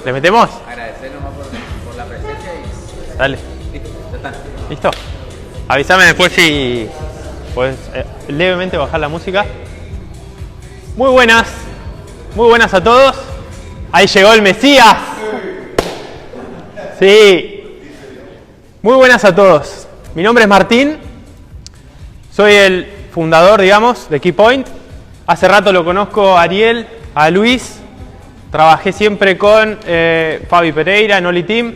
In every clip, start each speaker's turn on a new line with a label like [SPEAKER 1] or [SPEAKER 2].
[SPEAKER 1] ¿Le metemos?
[SPEAKER 2] Agradecer nomás por la presencia y...
[SPEAKER 1] Dale.
[SPEAKER 2] Listo, ya está.
[SPEAKER 1] ¿Listo? Avísame después si puedes levemente bajar la música. Muy buenas a todos. Ahí llegó el Mesías. Sí. Muy buenas a todos. Mi nombre es Martín. Soy el fundador, digamos, de Keypoint. Hace rato lo conozco a Ariel, a Luis. Trabajé siempre con Fabi Pereira en Oli Team.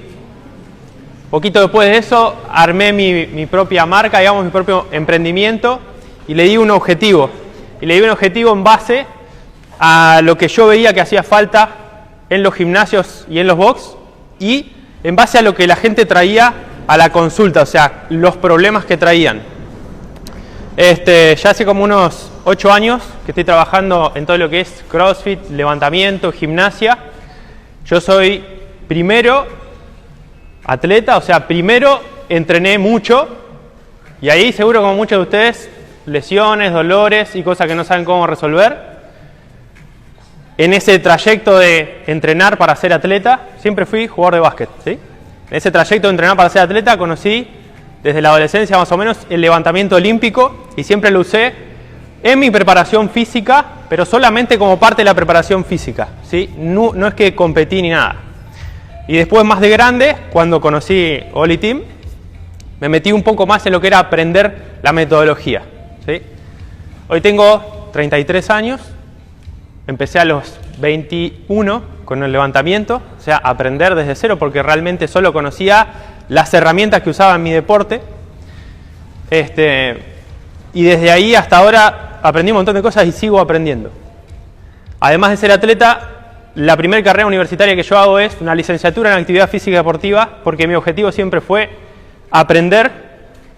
[SPEAKER 1] Poquito después de eso, armé mi propia marca, digamos, mi propio emprendimiento y le di un objetivo. Y le di un objetivo en base a lo que yo veía que hacía falta en los gimnasios y en los box y en base a lo que la gente traía a la consulta, o sea, los problemas que traían. Ya hace como unos 8 años que estoy trabajando en todo lo que es CrossFit, levantamiento, gimnasia. Yo soy primero atleta, o sea, primero entrené mucho y ahí seguro como muchos de ustedes, lesiones, dolores y cosas que no saben cómo resolver. En ese trayecto de entrenar para ser atleta, siempre fui jugador de básquet, ¿sí? En ese trayecto de entrenar para ser atleta conocí desde la adolescencia más o menos el levantamiento olímpico y siempre lo usé en mi preparación física, pero solamente como parte de la preparación física, ¿sí? No es que competí ni nada. Y después más de grande, cuando conocí Oli Team, me metí un poco más en lo que era aprender la metodología, ¿sí? Hoy tengo 33 años, empecé a los 21 con el levantamiento, o sea, aprender desde cero porque realmente solo conocía las herramientas que usaba en mi deporte. Y desde ahí hasta ahora aprendí un montón de cosas y sigo aprendiendo. Además de ser atleta, la primera carrera universitaria que yo hago es una licenciatura en actividad física y deportiva porque mi objetivo siempre fue aprender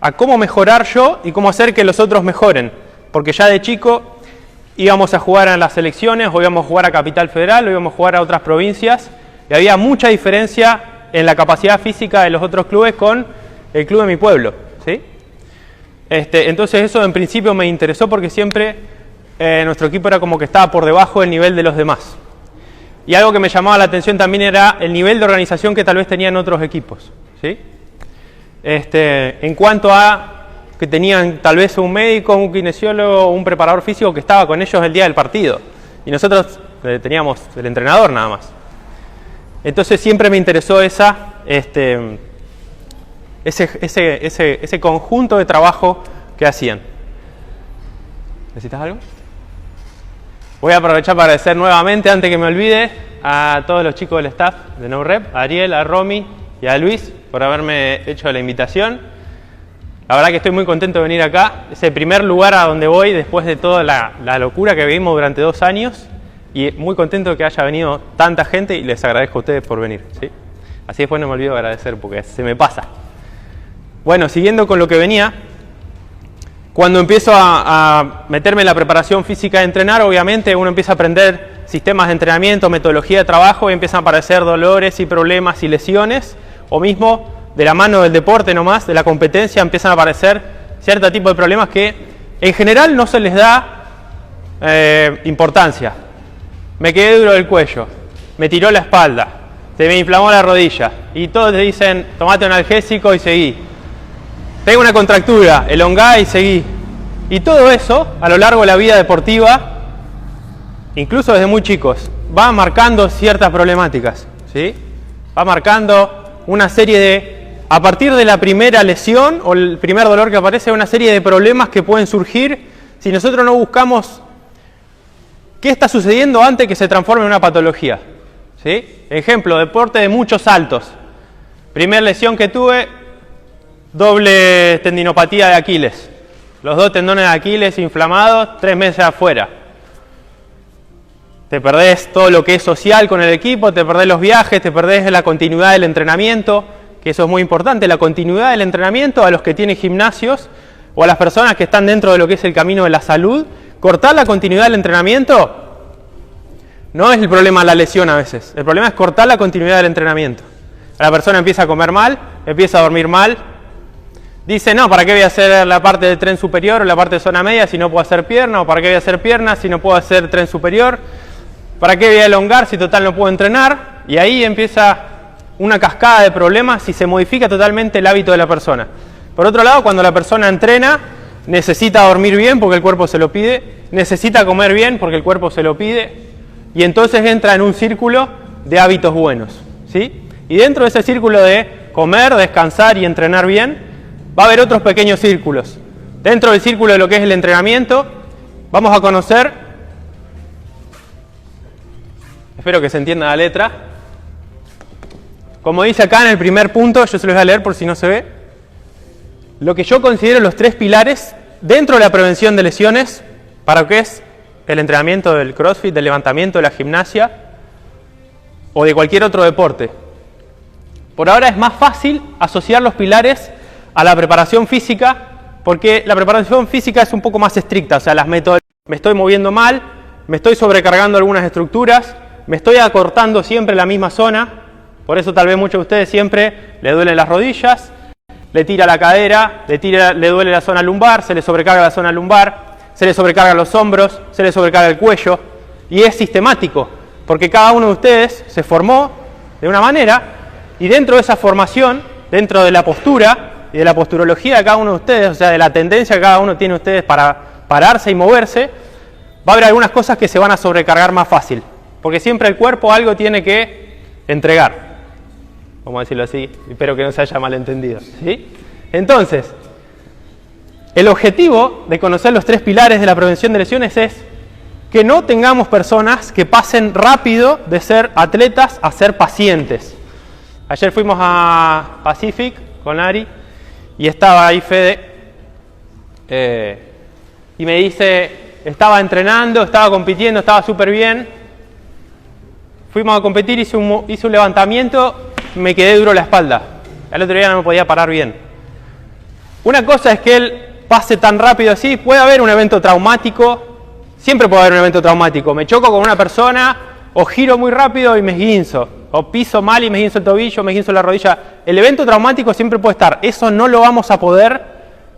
[SPEAKER 1] a cómo mejorar yo y cómo hacer que los otros mejoren. Porque ya de chico íbamos a jugar a las selecciones, o íbamos a jugar a Capital Federal, o íbamos a jugar a otras provincias y había mucha diferencia en la capacidad física de los otros clubes con el club de mi pueblo, ¿sí? Entonces eso en principio me interesó porque siempre nuestro equipo era como que estaba por debajo del nivel de los demás. Y algo que me llamaba la atención también era el nivel de organización que tal vez tenían otros equipos, ¿sí? En cuanto a que tenían tal vez un médico, un kinesiólogo, un preparador físico que estaba con ellos el día del partido. Y nosotros teníamos el entrenador nada más. Entonces siempre me interesó ese conjunto de trabajo que hacían. ¿Necesitas algo? Voy a aprovechar para agradecer nuevamente, antes que me olvide, a todos los chicos del staff de NoRep, a Ariel, a Romy y a Luis por haberme hecho la invitación. La verdad que estoy muy contento de venir acá. Es el primer lugar a donde voy después de toda la locura que vivimos durante 2 años. Y muy contento de que haya venido tanta gente y les agradezco a ustedes por venir, ¿sí? Así después no me olvido de agradecer porque se me pasa. Bueno, siguiendo con lo que venía, cuando empiezo a meterme en la preparación física de entrenar, obviamente uno empieza a aprender sistemas de entrenamiento, metodología de trabajo y empiezan a aparecer dolores y problemas y lesiones, o mismo de la mano del deporte nomás, de la competencia, empiezan a aparecer cierto tipo de problemas que en general no se les da importancia. Me quedé duro del cuello, me tiró la espalda, se me inflamó la rodilla y todos te dicen tomate un analgésico y seguí. Tengo una contractura, elongá y seguí. Y todo eso a lo largo de la vida deportiva, incluso desde muy chicos, va marcando ciertas problemáticas, ¿sí? Va marcando una serie de, a partir de la primera lesión o el primer dolor que aparece, una serie de problemas que pueden surgir si nosotros no buscamos qué está sucediendo antes que se transforme en una patología, ¿sí? Ejemplo, deporte de muchos saltos. Primera lesión que tuve, doble tendinopatía de Aquiles. Los 2 tendones de Aquiles inflamados, 3 meses afuera. Te perdés todo lo que es social con el equipo, te perdés los viajes, te perdés la continuidad del entrenamiento, que eso es muy importante, la continuidad del entrenamiento a los que tienen gimnasios o a las personas que están dentro de lo que es el camino de la salud. Cortar la continuidad del entrenamiento no es el problema la lesión a veces, el problema es cortar la continuidad del entrenamiento. La persona empieza a comer mal, empieza a dormir mal, dice, no, ¿para qué voy a hacer la parte de tren superior o la parte de zona media si no puedo hacer pierna? ¿O para qué voy a hacer pierna si no puedo hacer tren superior? ¿Para qué voy a elongar si total no puedo entrenar? y ahí empieza una cascada de problemas y se modifica totalmente el hábito de la persona. Por otro lado, cuando la persona entrena, necesita dormir bien porque el cuerpo se lo pide, necesita comer bien porque el cuerpo se lo pide, y entonces entra en un círculo de hábitos buenos, ¿sí? Y dentro de ese círculo de comer, descansar y entrenar bien, va a haber otros pequeños círculos. Dentro del círculo de lo que es el entrenamiento, vamos a conocer, espero que se entienda la letra, como dice acá en el primer punto, yo se los voy a leer por si no se ve, lo que yo considero los 3 pilares dentro de la prevención de lesiones para lo que es el entrenamiento del CrossFit, del levantamiento, de la gimnasia o de cualquier otro deporte. Por ahora es más fácil asociar los pilares a la preparación física porque la preparación física es un poco más estricta, o sea, las métodos, me estoy moviendo mal, me estoy sobrecargando algunas estructuras, me estoy acortando siempre la misma zona, por eso tal vez muchos de ustedes siempre le duelen las rodillas, le tira la cadera, le duele la zona lumbar, se le sobrecarga la zona lumbar, se le sobrecargan los hombros, se le sobrecarga el cuello, y es sistemático, porque cada uno de ustedes se formó de una manera, y dentro de esa formación, dentro de la postura y de la posturología de cada uno de ustedes, o sea, de la tendencia que cada uno tiene ustedes para pararse y moverse, va a haber algunas cosas que se van a sobrecargar más fácil, porque siempre el cuerpo algo tiene que entregar. Vamos a decirlo así, espero que no se haya malentendido, ¿sí? Entonces, el objetivo de conocer los 3 pilares de la prevención de lesiones es que no tengamos personas que pasen rápido de ser atletas a ser pacientes. Ayer fuimos a Pacific con Ari y estaba ahí Fede y me dice, estaba entrenando, estaba compitiendo, estaba súper bien. Fuimos a competir, hice un levantamiento, me quedé duro la espalda. Al otro día no me podía parar bien. Una cosa es que él pase tan rápido así, puede haber un evento traumático, siempre puede haber un evento traumático. Me choco con una persona, o giro muy rápido y me esguinzo, o piso mal y me esguinzo el tobillo, me esguinzo la rodilla. El evento traumático siempre puede estar. Eso no lo vamos a poder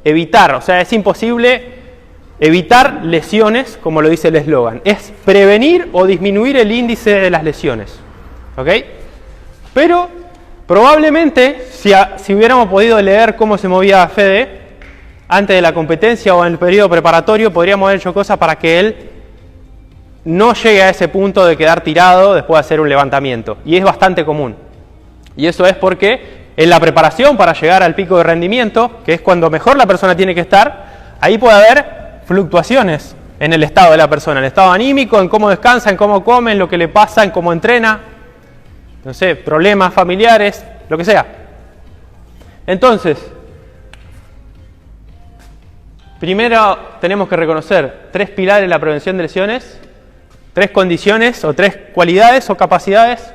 [SPEAKER 1] evitar, o sea, es imposible evitar lesiones, como lo dice el eslogan. Es prevenir o disminuir el índice de las lesiones. ¿Ok? Pero probablemente, si hubiéramos podido leer cómo se movía Fede antes de la competencia o en el periodo preparatorio, podríamos haber hecho cosas para que él no llegue a ese punto de quedar tirado después de hacer un levantamiento. Y es bastante común. Y eso es porque en la preparación para llegar al pico de rendimiento, que es cuando mejor la persona tiene que estar, ahí puede haber fluctuaciones en el estado de la persona, en el estado anímico, en cómo descansa, en cómo come, en lo que le pasa, en cómo entrena, no sé, problemas familiares, lo que sea. Entonces, primero tenemos que reconocer 3 pilares de la prevención de lesiones, 3 condiciones o 3 cualidades o capacidades.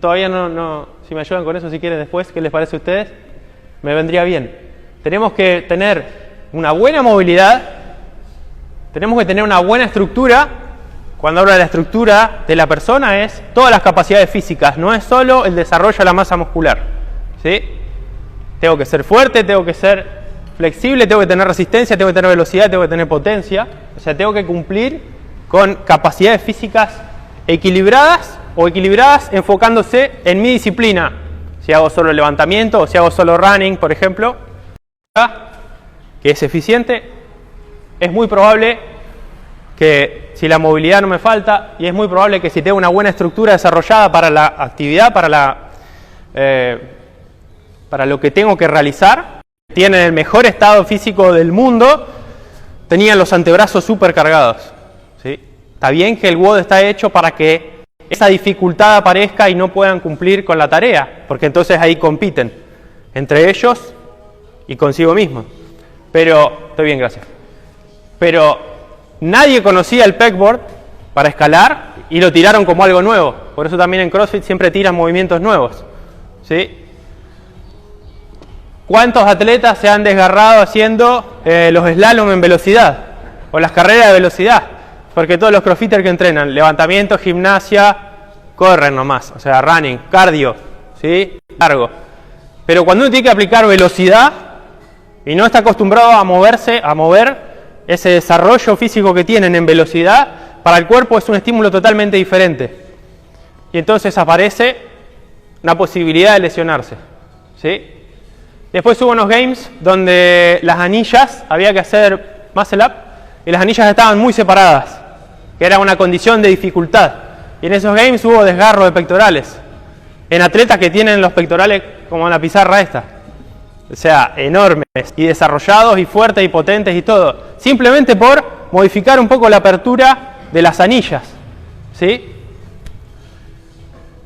[SPEAKER 1] Todavía no, si me ayudan con eso si quieren después, ¿qué les parece a ustedes? Me vendría bien. Tenemos que tener una buena movilidad, tenemos que tener una buena estructura. Cuando hablo de la estructura de la persona es todas las capacidades físicas, no es solo el desarrollo de la masa muscular, ¿sí? Tengo que ser fuerte, tengo que ser flexible, tengo que tener resistencia, tengo que tener velocidad, tengo que tener potencia, o sea, tengo que cumplir con capacidades físicas equilibradas o equilibradas enfocándose en mi disciplina. Si hago solo levantamiento o si hago solo running, por ejemplo, que es eficiente, es muy probable que si la movilidad no me falta, y es muy probable que si tengo una buena estructura desarrollada para la actividad, para lo que tengo que realizar, tienen el mejor estado físico del mundo, tenían los antebrazos súper cargados, ¿sí? Está bien que el WOD está hecho para que esa dificultad aparezca y no puedan cumplir con la tarea, porque entonces ahí compiten entre ellos y consigo mismo. Pero, estoy bien, gracias. Pero nadie conocía el pegboard para escalar y lo tiraron como algo nuevo. Por eso también en CrossFit siempre tiran movimientos nuevos, ¿sí? ¿Cuántos atletas se han desgarrado haciendo los slalom en velocidad? O las carreras de velocidad. Porque todos los crossfitters que entrenan, levantamiento, gimnasia, corren nomás. O sea, running, cardio, ¿sí? Largo. Pero cuando uno tiene que aplicar velocidad y no está acostumbrado a mover ese desarrollo físico que tienen en velocidad, para el cuerpo es un estímulo totalmente diferente. y entonces aparece una posibilidad de lesionarse, ¿sí? Después hubo unos games donde las anillas, había que hacer muscle up, y las anillas estaban muy separadas, que era una condición de dificultad. Y en esos games hubo desgarro de pectorales, en atletas que tienen los pectorales como en la pizarra esta. O sea, enormes, y desarrollados, y fuertes, y potentes, y todo. Simplemente por modificar un poco la apertura de las anillas, ¿sí?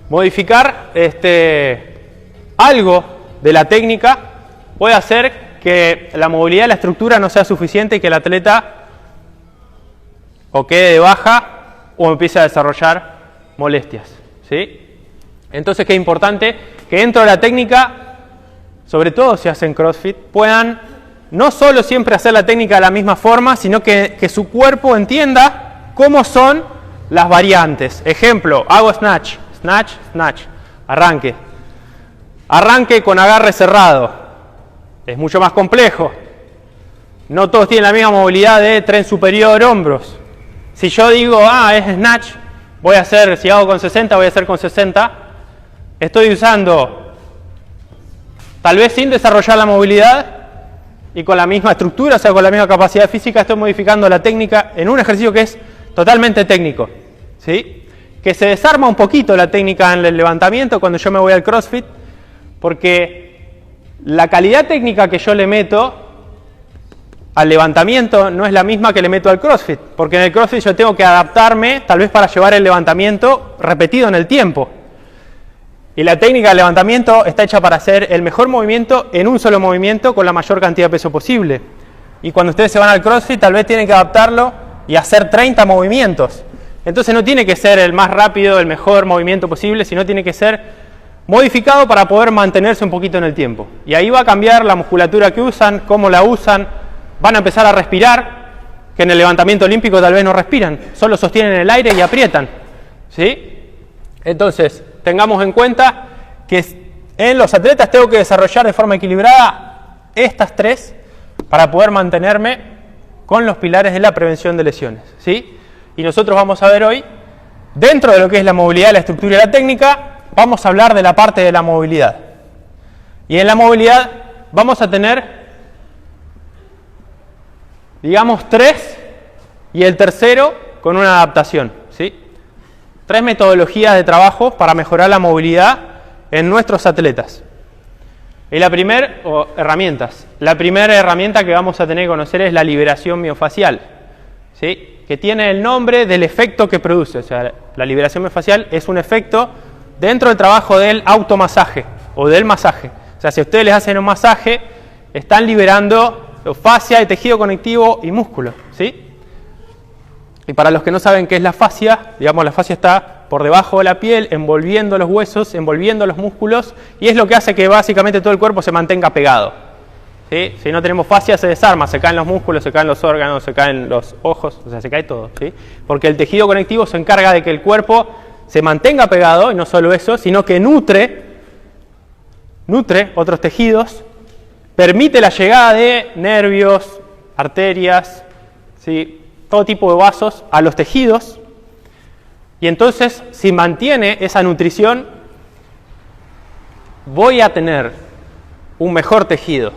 [SPEAKER 1] Modificar algo de la técnica puede hacer que la movilidad de la estructura no sea suficiente y que el atleta o quede de baja o empiece a desarrollar molestias, ¿sí? Entonces, qué importante que dentro de la técnica, sobre todo si hacen CrossFit, puedan no solo siempre hacer la técnica de la misma forma, sino que su cuerpo entienda cómo son las variantes. Ejemplo, hago snatch, snatch, snatch, arranque. Arranque con agarre cerrado. Es mucho más complejo. No todos tienen la misma movilidad de tren superior, hombros. Si yo digo, es snatch, voy a hacer, si hago con 60, voy a hacer con 60. Estoy usando, tal vez sin desarrollar la movilidad y con la misma estructura, o sea, con la misma capacidad física, estoy modificando la técnica en un ejercicio que es totalmente técnico, ¿sí? Que se desarma un poquito la técnica en el levantamiento cuando yo me voy al CrossFit, porque la calidad técnica que yo le meto al levantamiento no es la misma que le meto al CrossFit, porque en el CrossFit yo tengo que adaptarme tal vez para llevar el levantamiento repetido en el tiempo. Y la técnica de levantamiento está hecha para hacer el mejor movimiento en un solo movimiento con la mayor cantidad de peso posible. Y cuando ustedes se van al CrossFit tal vez tienen que adaptarlo y hacer 30 movimientos. Entonces no tiene que ser el más rápido, el mejor movimiento posible, sino tiene que ser modificado para poder mantenerse un poquito en el tiempo. Y ahí va a cambiar la musculatura que usan, cómo la usan, van a empezar a respirar, que en el levantamiento olímpico tal vez no respiran, solo sostienen el aire y aprietan, ¿sí? Entonces, tengamos en cuenta que en los atletas tengo que desarrollar de forma equilibrada estas tres para poder mantenerme con los pilares de la prevención de lesiones, ¿sí? Y nosotros vamos a ver hoy, dentro de lo que es la movilidad, la estructura y la técnica, vamos a hablar de la parte de la movilidad. Y en la movilidad vamos a tener, digamos, 3 y el tercero con una adaptación, ¿sí? 3 metodologías de trabajo para mejorar la movilidad en nuestros atletas. Y la primera herramienta que vamos a tener que conocer es la liberación miofacial, ¿sí? Que tiene el nombre del efecto que produce. O sea, la liberación miofacial es un efecto dentro del trabajo del automasaje o del masaje. O sea, si ustedes les hacen un masaje, están liberando fascia, tejido conectivo y músculo, ¿sí? Y para los que no saben qué es la fascia, digamos, la fascia está por debajo de la piel, envolviendo los huesos, envolviendo los músculos, y es lo que hace que básicamente todo el cuerpo se mantenga pegado, ¿sí? Si no tenemos fascia se desarma, se caen los músculos, se caen los órganos, se caen los ojos, o sea, se cae todo, ¿sí? Porque el tejido conectivo se encarga de que el cuerpo se mantenga pegado, y no solo eso, sino que nutre otros tejidos, permite la llegada de nervios, arterias, ¿sí? Todo tipo de vasos a los tejidos, y entonces si mantiene esa nutrición voy a tener un mejor tejido.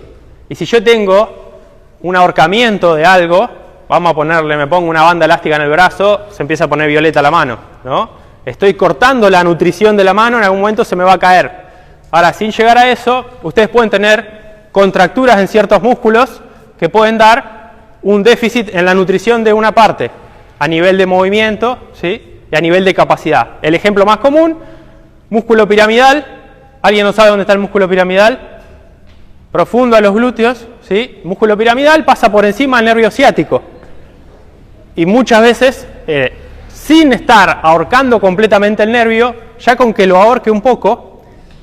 [SPEAKER 1] Y si yo tengo un ahorcamiento de algo, vamos a ponerle, me pongo una banda elástica en el brazo, se empieza a poner violeta la mano, ¿no? Estoy cortando la nutrición de la mano, en algún momento se me va a caer. Ahora, sin llegar a eso, ustedes pueden tener contracturas en ciertos músculos que pueden dar un déficit en la nutrición de una parte, a nivel de movimiento, ¿sí? Y a nivel de capacidad. El ejemplo más común, músculo piramidal. ¿Alguien no sabe dónde está el músculo piramidal? Profundo a los glúteos, ¿sí? Músculo piramidal pasa por encima del nervio ciático. Y muchas veces, sin estar ahorcando completamente el nervio, ya con que lo ahorque un poco,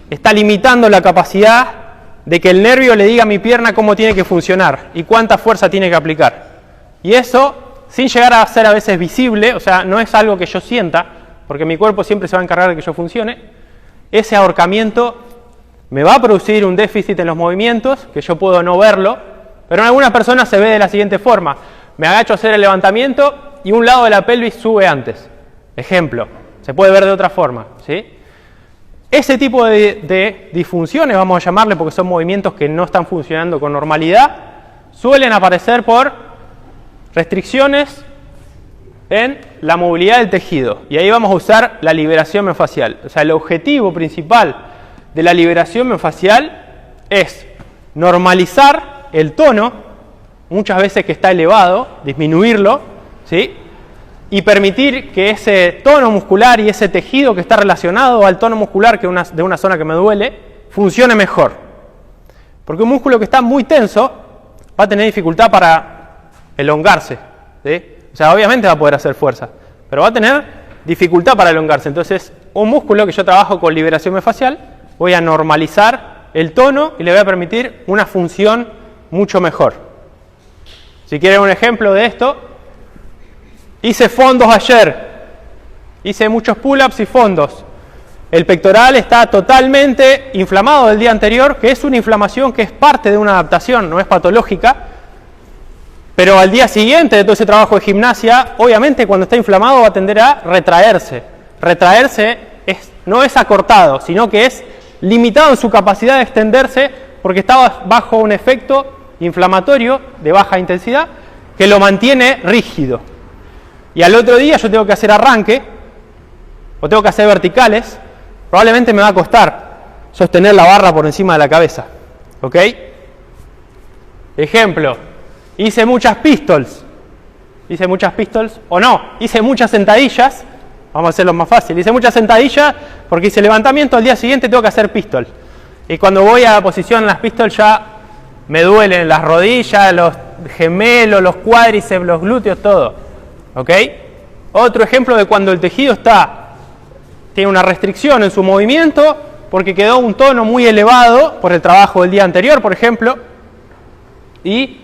[SPEAKER 1] está limitando la capacidad de que el nervio le diga a mi pierna cómo tiene que funcionar y cuánta fuerza tiene que aplicar. Y eso, sin llegar a ser a veces visible, o sea, no es algo que yo sienta, porque mi cuerpo siempre se va a encargar de que yo funcione, ese ahorcamiento me va a producir un déficit en los movimientos, que yo puedo no verlo, pero en algunas personas se ve de la siguiente forma. Me agacho a hacer el levantamiento y un lado de la pelvis sube antes. Ejemplo, Se puede ver de otra forma, ¿sí? Ese tipo de disfunciones, vamos a llamarle porque son movimientos que no están funcionando con normalidad, suelen aparecer por restricciones en la movilidad del tejido. Y ahí vamos a usar la liberación miofascial. O sea, el objetivo principal de la liberación miofascial es normalizar el tono, muchas veces que está elevado, disminuirlo, ¿sí? Y permitir que ese tono muscular y ese tejido que está relacionado al tono muscular de una zona que me duele, funcione mejor. Porque un músculo que está muy tenso va a tener dificultad para elongarse, ¿sí? O sea, obviamente va a poder hacer fuerza, pero va a tener dificultad para elongarse. Entonces, un músculo que yo trabajo con liberación miofascial, voy a normalizar el tono y le voy a permitir una función mucho mejor. Si quieren un ejemplo de esto, hice fondos ayer, hice muchos pull-ups y fondos. El pectoral está totalmente inflamado del día anterior, que es una inflamación que es parte de una adaptación, no es patológica. Pero al día siguiente de todo ese trabajo de gimnasia, obviamente cuando está inflamado va a tender a retraerse. Retraerse no es acortado, sino que es limitado en su capacidad de extenderse porque está bajo un efecto inflamatorio de baja intensidad que lo mantiene rígido. Y al otro día yo tengo que hacer arranque o tengo que hacer verticales, probablemente me va a costar sostener la barra por encima de la cabeza. ¿Ok? Ejemplo, hice muchas pistols o no, hice muchas sentadillas, vamos a hacerlo más fácil, hice muchas sentadillas porque hice levantamiento, al día siguiente tengo que hacer pistol. Y cuando voy a la posición en las pistols ya me duelen las rodillas, los gemelos, los cuádriceps, los glúteos, todo. ¿Ok? Otro ejemplo de cuando el tejido tiene una restricción en su movimiento porque quedó un tono muy elevado por el trabajo del día anterior, por ejemplo, y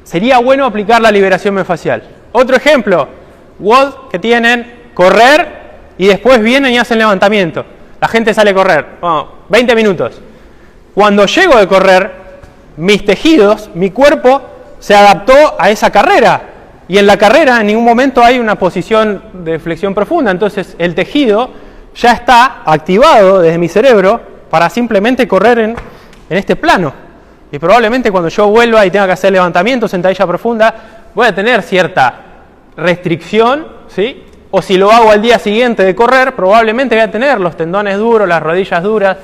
[SPEAKER 1] sería bueno aplicar la liberación miofascial. Otro ejemplo, WOD que tienen correr y después vienen y hacen levantamiento. La gente sale a correr, 20 minutos. Cuando llego de correr, mis tejidos, mi cuerpo se adaptó a esa carrera. Y en la carrera en ningún momento hay una posición de flexión profunda, entonces el tejido ya está activado desde mi cerebro para simplemente correr en este plano. Y probablemente cuando yo vuelva y tenga que hacer levantamiento, sentadilla profunda, voy a tener cierta restricción, ¿sí? O si lo hago al día siguiente de correr, probablemente voy a tener los tendones duros, las rodillas duras,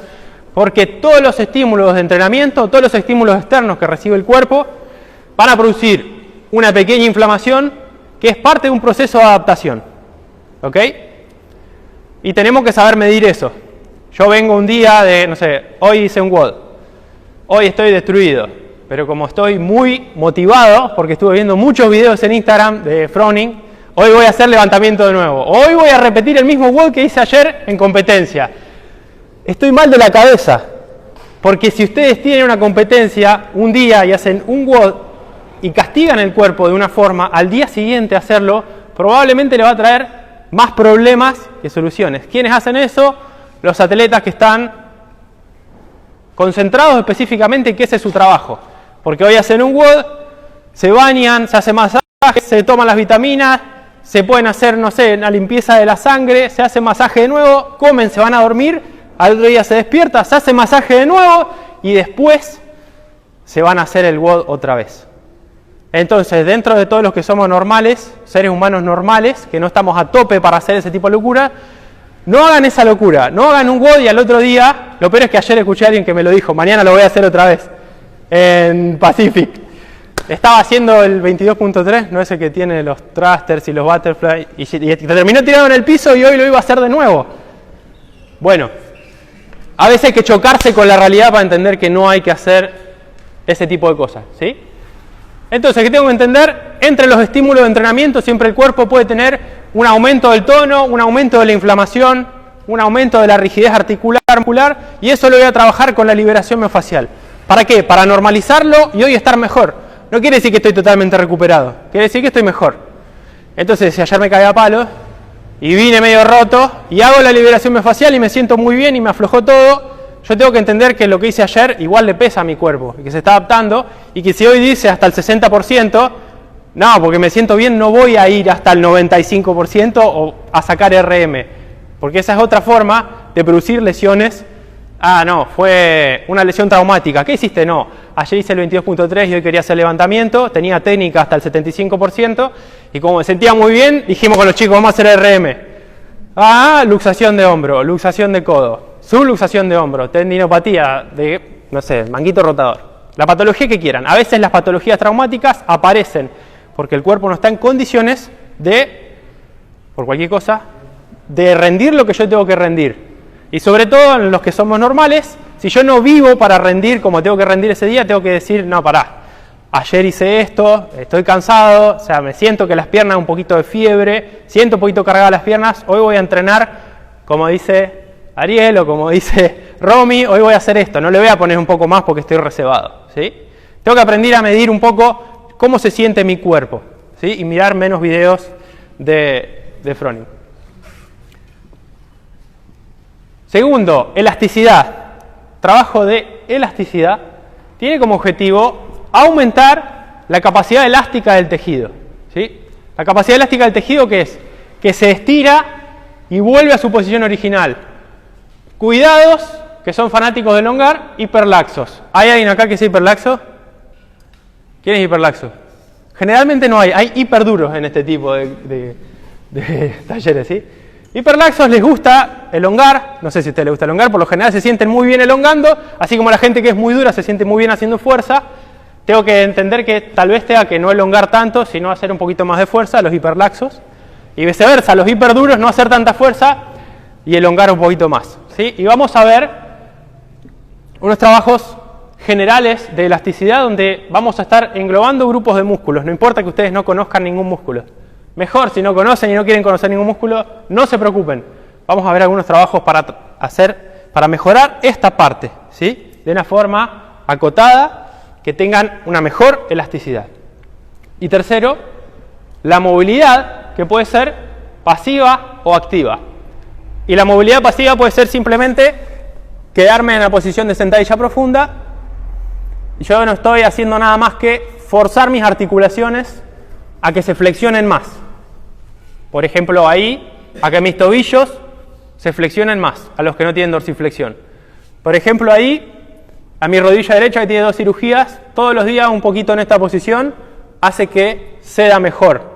[SPEAKER 1] porque todos los estímulos de entrenamiento, todos los estímulos externos que recibe el cuerpo, van a producir una pequeña inflamación que es parte de un proceso de adaptación. ¿Ok? Y tenemos que saber medir eso. Yo vengo un día de, no sé, hoy hice un WOD, hoy estoy destruido, pero como estoy muy motivado, porque estuve viendo muchos videos en Instagram de Froning, hoy voy a hacer levantamiento de nuevo. Hoy voy a repetir el mismo WOD que hice ayer en competencia. Estoy mal de la cabeza, porque si ustedes tienen una competencia un día y hacen un WOD, y castigan el cuerpo de una forma, al día siguiente hacerlo, probablemente le va a traer más problemas que soluciones. ¿Quiénes hacen eso? Los atletas que están concentrados específicamente en que ese es su trabajo. Porque hoy hacen un WOD, se bañan, se hace masaje, se toman las vitaminas, se pueden hacer, no sé, una limpieza de la sangre, se hace masaje de nuevo, comen, se van a dormir, al otro día se despierta, se hace masaje de nuevo y después se van a hacer el WOD otra vez. Entonces, dentro de todos los que somos normales, seres humanos normales, que no estamos a tope para hacer ese tipo de locura, no hagan esa locura, no hagan un WOD y al otro día, lo peor es que ayer escuché a alguien que me lo dijo, mañana lo voy a hacer otra vez, en Pacific. Estaba haciendo el 22.3, no es el que tiene los thrusters y los butterfly, y terminó tirado en el piso y hoy lo iba a hacer de nuevo. Bueno, a veces hay que chocarse con la realidad para entender que no hay que hacer ese tipo de cosas, ¿sí? Entonces, ¿qué tengo que entender? Entre los estímulos de entrenamiento siempre el cuerpo puede tener un aumento del tono, un aumento de la inflamación, un aumento de la rigidez articular, muscular, y eso lo voy a trabajar con la liberación miofascial. ¿Para qué? Para normalizarlo y hoy estar mejor. No quiere decir que estoy totalmente recuperado, quiere decir que estoy mejor. Entonces, si ayer me caí a palos y vine medio roto y hago la liberación miofascial y me siento muy bien y me aflojó todo, yo tengo que entender que lo que hice ayer igual le pesa a mi cuerpo y que se está adaptando y que si hoy dice hasta el 60%, no, porque me siento bien, no voy a ir hasta el 95% o a sacar RM. Porque esa es otra forma de producir lesiones. Ah, no, fue una lesión traumática. ¿Qué hiciste? No, ayer hice el 22.3 y hoy quería hacer levantamiento, tenía técnica hasta el 75% y como me sentía muy bien, dijimos con los chicos, vamos a hacer RM. Ah, luxación de hombro, luxación de codo, subluxación de hombro, tendinopatía de, no sé, manguito rotador. La patología que quieran. A veces las patologías traumáticas aparecen porque el cuerpo no está en condiciones de, por cualquier cosa, de rendir lo que yo tengo que rendir. Y sobre todo en los que somos normales, si yo no vivo para rendir como tengo que rendir ese día, tengo que decir, no, pará, ayer hice esto, estoy cansado, o sea, me siento que las piernas, un poquito de fiebre, siento un poquito cargadas las piernas, hoy voy a entrenar, como dice Ariel o como dice Romy, hoy voy a hacer esto, no le voy a poner un poco más porque estoy reservado, ¿sí? Tengo que aprender a medir un poco cómo se siente mi cuerpo, ¿sí? Y mirar menos videos de Froning. Segundo, elasticidad. Trabajo de elasticidad tiene como objetivo aumentar la capacidad elástica del tejido, ¿sí? La capacidad elástica del tejido, ¿qué es? Que se estira y vuelve a su posición original. Cuidados, que son fanáticos de elongar, hiperlaxos. ¿Hay alguien acá que sea hiperlaxo? ¿Quién es hiperlaxo? Generalmente no hay hiperduros en este tipo de talleres, ¿sí? Hiperlaxos les gusta elongar, no sé si a ustedes les gusta elongar, por lo general se sienten muy bien elongando, así como la gente que es muy dura se siente muy bien haciendo fuerza. Tengo que entender que tal vez tenga que no elongar tanto, sino hacer un poquito más de fuerza, los hiperlaxos, y viceversa, los hiperduros no hacer tanta fuerza y elongar un poquito más, ¿sí? Y vamos a ver unos trabajos generales de elasticidad donde vamos a estar englobando grupos de músculos, no importa que ustedes no conozcan ningún músculo. Mejor, si no conocen y no quieren conocer ningún músculo, no se preocupen. Vamos a ver algunos trabajos para mejorar esta parte, ¿sí? De una forma acotada, que tengan una mejor elasticidad. Y tercero, la movilidad, que puede ser pasiva o activa. Y la movilidad pasiva puede ser simplemente quedarme en la posición de sentadilla profunda y yo no estoy haciendo nada más que forzar mis articulaciones a que se flexionen más. Por ejemplo, ahí, a que mis tobillos se flexionen más, a los que no tienen dorsiflexión. Por ejemplo, ahí, a mi rodilla derecha, que tiene 2 cirugías, todos los días un poquito en esta posición, hace que ceda mejor.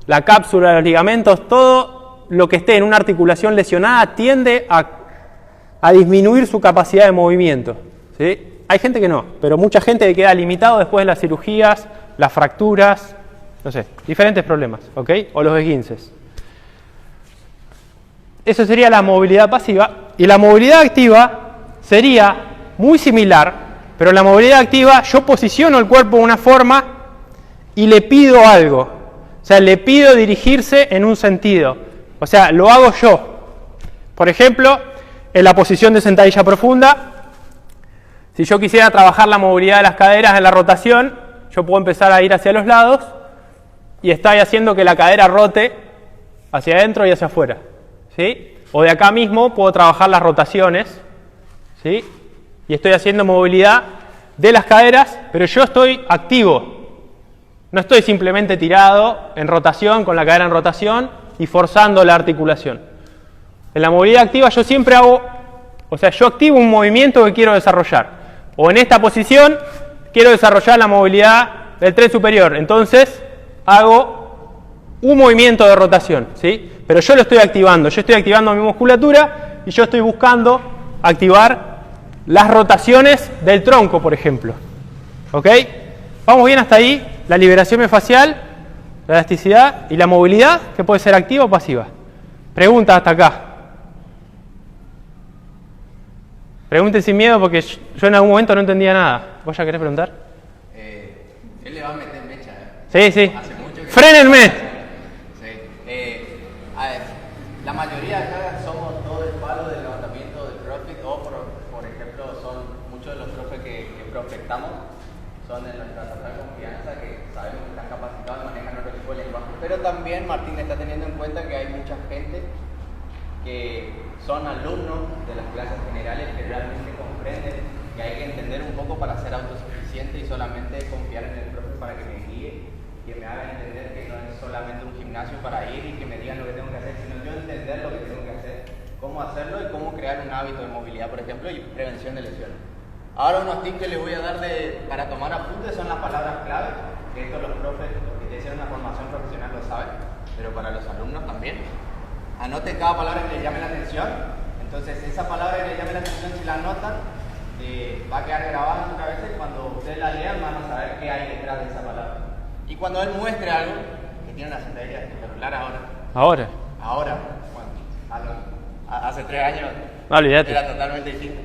[SPEAKER 1] La cápsula, los ligamentos, todo lo que esté en una articulación lesionada tiende a disminuir su capacidad de movimiento, ¿sí? Hay gente que no, pero mucha gente que queda limitado después de las cirugías, las fracturas, no sé, diferentes problemas, ¿ok? O los esguinces. Eso sería la movilidad pasiva. Y la movilidad activa sería muy similar, pero la movilidad activa yo posiciono el cuerpo de una forma y le pido algo. O sea, le pido dirigirse en un sentido. O sea, lo hago yo. Por ejemplo, en la posición de sentadilla profunda, si yo quisiera trabajar la movilidad de las caderas en la rotación, yo puedo empezar a ir hacia los lados y estoy haciendo que la cadera rote hacia adentro y hacia afuera, ¿sí? O de acá mismo puedo trabajar las rotaciones, ¿sí? Y estoy haciendo movilidad de las caderas, pero yo estoy activo. No estoy simplemente tirado en rotación, con la cadera en rotación y forzando la articulación. En la movilidad activa yo siempre hago, o sea, yo activo un movimiento que quiero desarrollar. O en esta posición quiero desarrollar la movilidad del tren superior. Entonces hago un movimiento de rotación, ¿sí? Pero yo lo estoy activando. Yo estoy activando mi musculatura y yo estoy buscando activar las rotaciones del tronco, por ejemplo. ¿Ok? ¿Vamos bien hasta ahí? La liberación miofascial, la elasticidad y la movilidad, que puede ser activa o pasiva. Pregunta hasta acá. Pregunten sin miedo porque yo en algún momento no entendía nada. ¿Vos ya querés preguntar?
[SPEAKER 2] Él le va a meter mecha,
[SPEAKER 1] Sí, sí.
[SPEAKER 2] Hace mucho que...
[SPEAKER 1] ¡Frénenme!
[SPEAKER 2] Sí. A ver, la mayoría acá somos todo el palo del levantamiento del CrossFit o por ejemplo son muchos de los profes que prospectamos son de nuestra total confianza, que sabemos que están capacitados y manejan nuestro tipo de lenguaje. Pero también Martín está teniendo en cuenta que hay mucha gente que son alumnos de las clases generales que realmente comprenden que hay que entender un poco para ser autosuficiente y solamente confiar en el profe para que me guíe, que me haga entender que no es solamente un gimnasio para ir y que me digan lo que tengo que hacer, sino yo entender lo que tengo que hacer cómo hacerlo y cómo crear un hábito de movilidad, por ejemplo, y prevención de lesiones. Ahora unos tips que les voy a dar para tomar apuntes son las palabras clave, que esto los profes, los que te hicieron una formación profesional lo saben, pero para los alumnos también. Anote cada palabra que les llame la atención. Entonces esa palabra que les llame la atención, si la anotan, va a quedar grabada en su cabeza y cuando ustedes la lean van a saber qué hay detrás de esa palabra. Y cuando él muestre algo, que tiene una sentadilla espectacular ahora, bueno, hace 3 años
[SPEAKER 1] no, olvídate,
[SPEAKER 2] era totalmente distinto.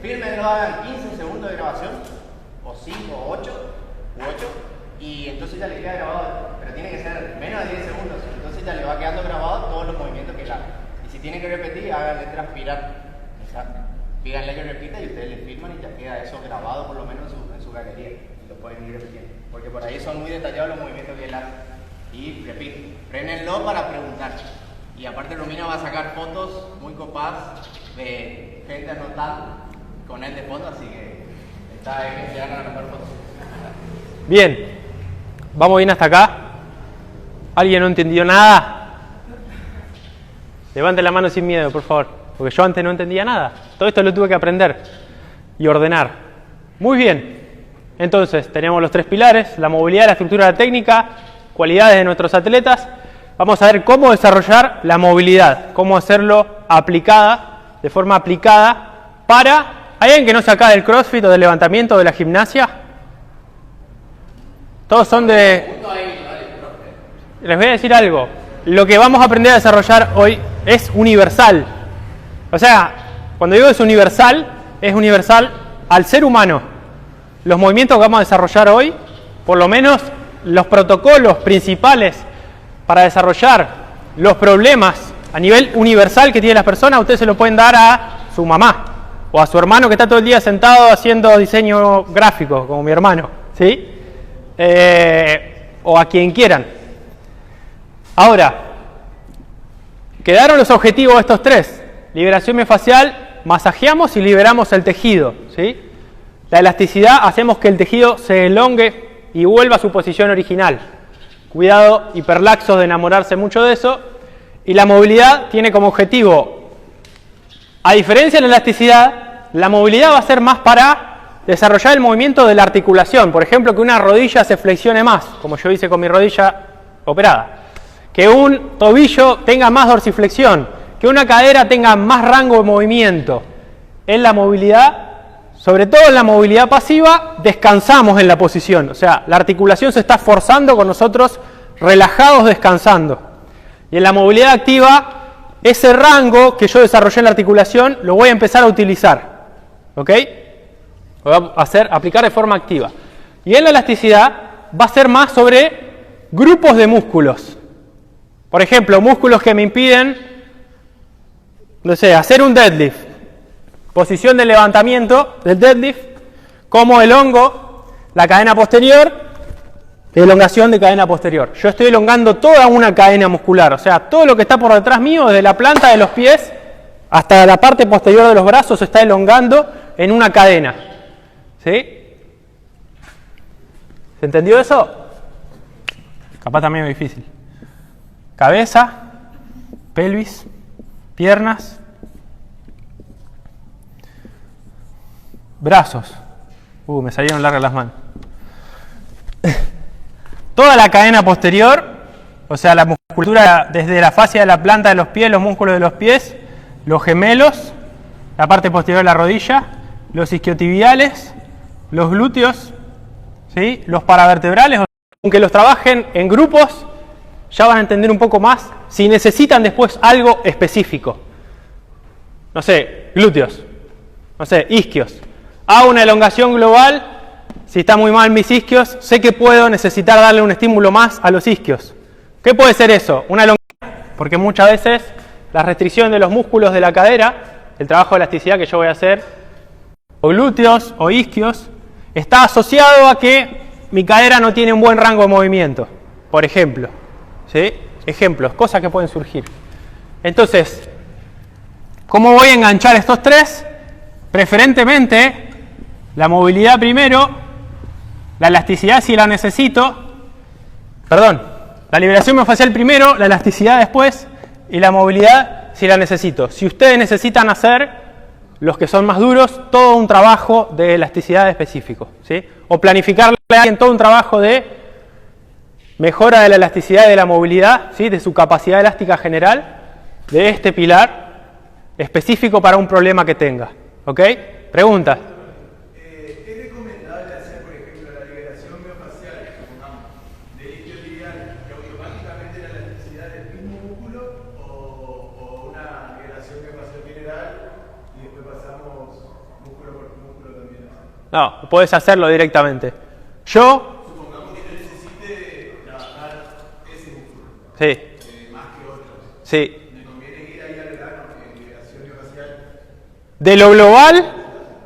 [SPEAKER 2] Fírmenlo, hagan 15 segundos de grabación, o 5, o 8, y entonces ya le queda grabado, pero tiene que ser menos de 10 segundos, entonces ya le va quedando grabado todos los movimientos que él haga. Y si tiene que repetir, háganle transpirar. Exacto. Pídanle que repita y ustedes le firman y ya queda eso grabado por lo menos en su galería. Y lo pueden ir repitiendo. Porque por ahí son muy detallados los movimientos que él hace. Y repito, frénenlo para preguntar. Y aparte Romina va a sacar fotos muy copadas de gente anotando con él de fondo, así que está ahí que se hagan a anotar fotos.
[SPEAKER 1] Bien, vamos bien hasta acá. ¿Alguien no entendió nada? Levante la mano sin miedo, por favor, porque yo antes no entendía nada. Todo esto lo tuve que aprender y ordenar. Muy bien, entonces tenemos los 3 pilares: la movilidad, la estructura, la técnica, cualidades de nuestros atletas. Vamos a ver cómo desarrollar la movilidad, cómo hacerlo de forma aplicada para... ¿Hay alguien que no se acá del CrossFit o del levantamiento o de la gimnasia? Todos son de... Les voy a decir algo. Lo que vamos a aprender a desarrollar hoy es universal. O sea, cuando digo es universal al ser humano. Los movimientos que vamos a desarrollar hoy, por lo menos los protocolos principales para desarrollar los problemas a nivel universal que tienen las personas, ustedes se lo pueden dar a su mamá o a su hermano que está todo el día sentado haciendo diseño gráfico, como mi hermano, ¿sí? O a quien quieran. Ahora, quedaron los objetivos de estos 3. Liberación miofascial, masajeamos y liberamos el tejido, ¿sí? La elasticidad, hacemos que el tejido se elongue y vuelva a su posición original. Cuidado, hiperlaxos de enamorarse mucho de eso. Y la movilidad tiene como objetivo, a diferencia de la elasticidad, la movilidad va a ser más para desarrollar el movimiento de la articulación. Por ejemplo, que una rodilla se flexione más, como yo hice con mi rodilla operada. Que un tobillo tenga más dorsiflexión, que una cadera tenga más rango de movimiento. En la movilidad, sobre todo en la movilidad pasiva, descansamos en la posición. O sea, la articulación se está forzando con nosotros relajados descansando. Y en la movilidad activa, ese rango que yo desarrollé en la articulación lo voy a empezar a utilizar. ¿Ok? Lo voy a aplicar de forma activa. Y en la elasticidad va a ser más sobre grupos de músculos. Por ejemplo, músculos que me impiden, no sé, hacer un deadlift. Posición de levantamiento del deadlift, como elongo la cadena posterior, elongación de cadena posterior. Yo estoy elongando toda una cadena muscular, o sea, todo lo que está por detrás mío, desde la planta de los pies hasta la parte posterior de los brazos, se está elongando en una cadena. ¿Sí? ¿Se entendió eso? Capaz también es difícil. Cabeza, pelvis, piernas, brazos. Me salieron largas las manos. Toda la cadena posterior, o sea, la musculatura desde la fascia de la planta de los pies, los músculos de los pies, los gemelos, la parte posterior de la rodilla, los isquiotibiales, los glúteos, ¿sí? Los paravertebrales. Aunque los trabajen en grupos, ya van a entender un poco más si necesitan después algo específico. No sé, glúteos, no sé, isquios. Hago una elongación global, si está muy mal mis isquios, sé que puedo necesitar darle un estímulo más a los isquios. ¿Qué puede ser eso? Una elongación, porque muchas veces la restricción de los músculos de la cadera, el trabajo de elasticidad que yo voy a hacer, o glúteos o isquios, está asociado a que mi cadera no tiene un buen rango de movimiento, por ejemplo. ¿Sí? Ejemplos, cosas que pueden surgir. Entonces, ¿cómo voy a enganchar estos 3? Preferentemente, la movilidad primero, la elasticidad si la necesito, la liberación miofascial primero, la elasticidad después, y la movilidad si la necesito. Si ustedes necesitan hacer, los que son más duros, todo un trabajo de elasticidad específico, ¿sí? O planificarle a alguien todo un trabajo de mejora de la elasticidad y de la movilidad, ¿sí? De su capacidad elástica general, de este pilar específico para un problema que tenga. ¿Ok? Preguntas.
[SPEAKER 3] ¿Es recomendable hacer, por ejemplo, la liberación miofacial, supongamos, del isquiotibial, que automáticamente la elasticidad del mismo músculo, o una liberación miofacial general y después pasamos músculo por músculo también?
[SPEAKER 1] No, puedes hacerlo directamente. Yo...
[SPEAKER 3] Supongamos que yo necesite trabajar ese músculo,
[SPEAKER 1] Sí.
[SPEAKER 3] más que otros.
[SPEAKER 1] Sí.
[SPEAKER 3] ¿Me conviene ir ahí al grano en liberación miofacial?
[SPEAKER 1] De lo global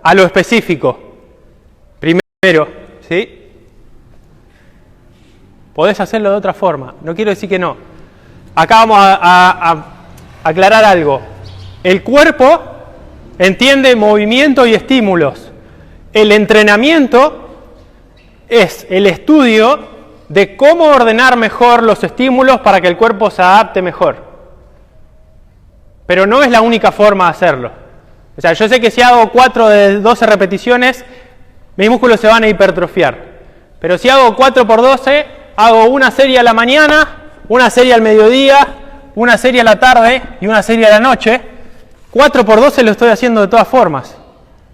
[SPEAKER 1] a lo específico. Primero, ¿sí? Podés hacerlo de otra forma. No quiero decir que no. Acá vamos a aclarar algo. El cuerpo entiende movimiento y estímulos. El entrenamiento es el estudio de cómo ordenar mejor los estímulos para que el cuerpo se adapte mejor. Pero no es la única forma de hacerlo. O sea, yo sé que si hago 4 de 12 repeticiones, mis músculos se van a hipertrofiar. Pero si hago 4 por 12, hago una serie a la mañana, una serie al mediodía, una serie a la tarde y una serie a la noche. 4 por 12 lo estoy haciendo de todas formas.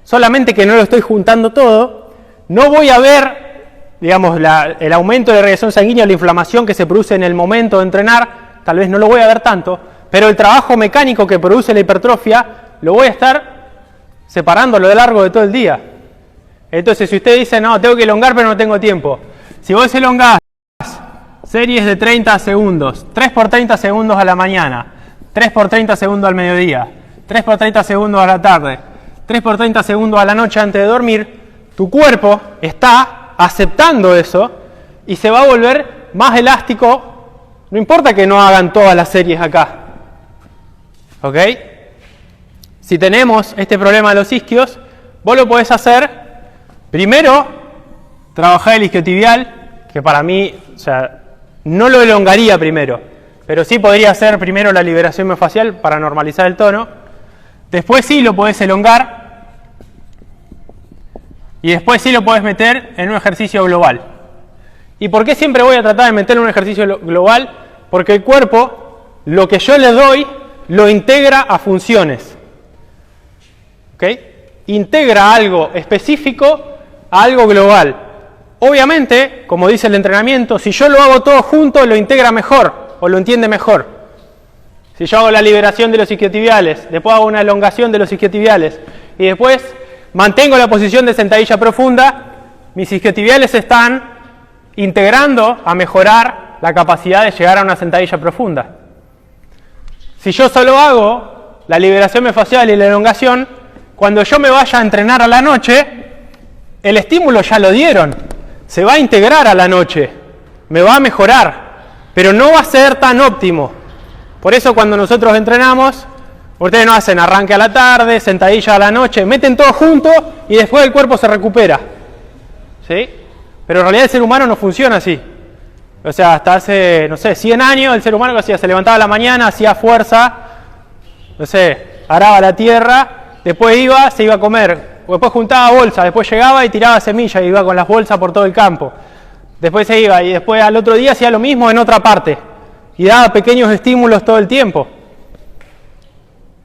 [SPEAKER 1] Solamente que no lo estoy juntando todo. No voy a ver, digamos, el aumento de la irrigación sanguínea o la inflamación que se produce en el momento de entrenar. Tal vez no lo voy a ver tanto. Pero el trabajo mecánico que produce la hipertrofia lo voy a estar separando a lo largo de todo el día. Entonces, si usted dice, no, tengo que elongar pero no tengo tiempo. Si vos elongás series de 30 segundos, 3 por 30 segundos a la mañana, 3 por 30 segundos al mediodía, 3 por 30 segundos a la tarde, 3 por 30 segundos a la noche antes de dormir, tu cuerpo está aceptando eso y se va a volver más elástico. No importa que no hagan todas las series acá. ¿Ok? Si tenemos este problema de los isquios, vos lo podés hacer, primero, trabajar el isquiotibial, que para mí, o sea, no lo elongaría primero, pero sí podría hacer primero la liberación miofacial para normalizar el tono. Después sí lo podés elongar, y después sí lo podés meter en un ejercicio global. ¿Y por qué siempre voy a tratar de meterlo en un ejercicio global? Porque el cuerpo, lo que yo le doy, lo integra a funciones. ¿Ok? Integra algo específico a algo global. Obviamente, como dice el entrenamiento, si yo lo hago todo junto, lo integra mejor o lo entiende mejor. Si yo hago la liberación de los isquiotibiales, después hago una elongación de los isquiotibiales y después mantengo la posición de sentadilla profunda, mis isquiotibiales están integrando a mejorar la capacidad de llegar a una sentadilla profunda. Si yo solo hago la liberación miofacial y la elongación, cuando yo me vaya a entrenar a la noche, el estímulo ya lo dieron, se va a integrar a la noche, me va a mejorar, pero no va a ser tan óptimo. Por eso cuando nosotros entrenamos, ustedes no hacen arranque a la tarde, sentadilla a la noche, meten todo junto y después el cuerpo se recupera. ¿Sí? Pero en realidad el ser humano no funciona así. O sea, hasta hace, no sé, 100 años el ser humano que hacía, se levantaba a la mañana, hacía fuerza, no sé, araba la tierra, después iba, se iba a comer, después juntaba bolsa, después llegaba y tiraba semillas y iba con las bolsas por todo el campo. Después se iba y después al otro día hacía lo mismo en otra parte y daba pequeños estímulos todo el tiempo.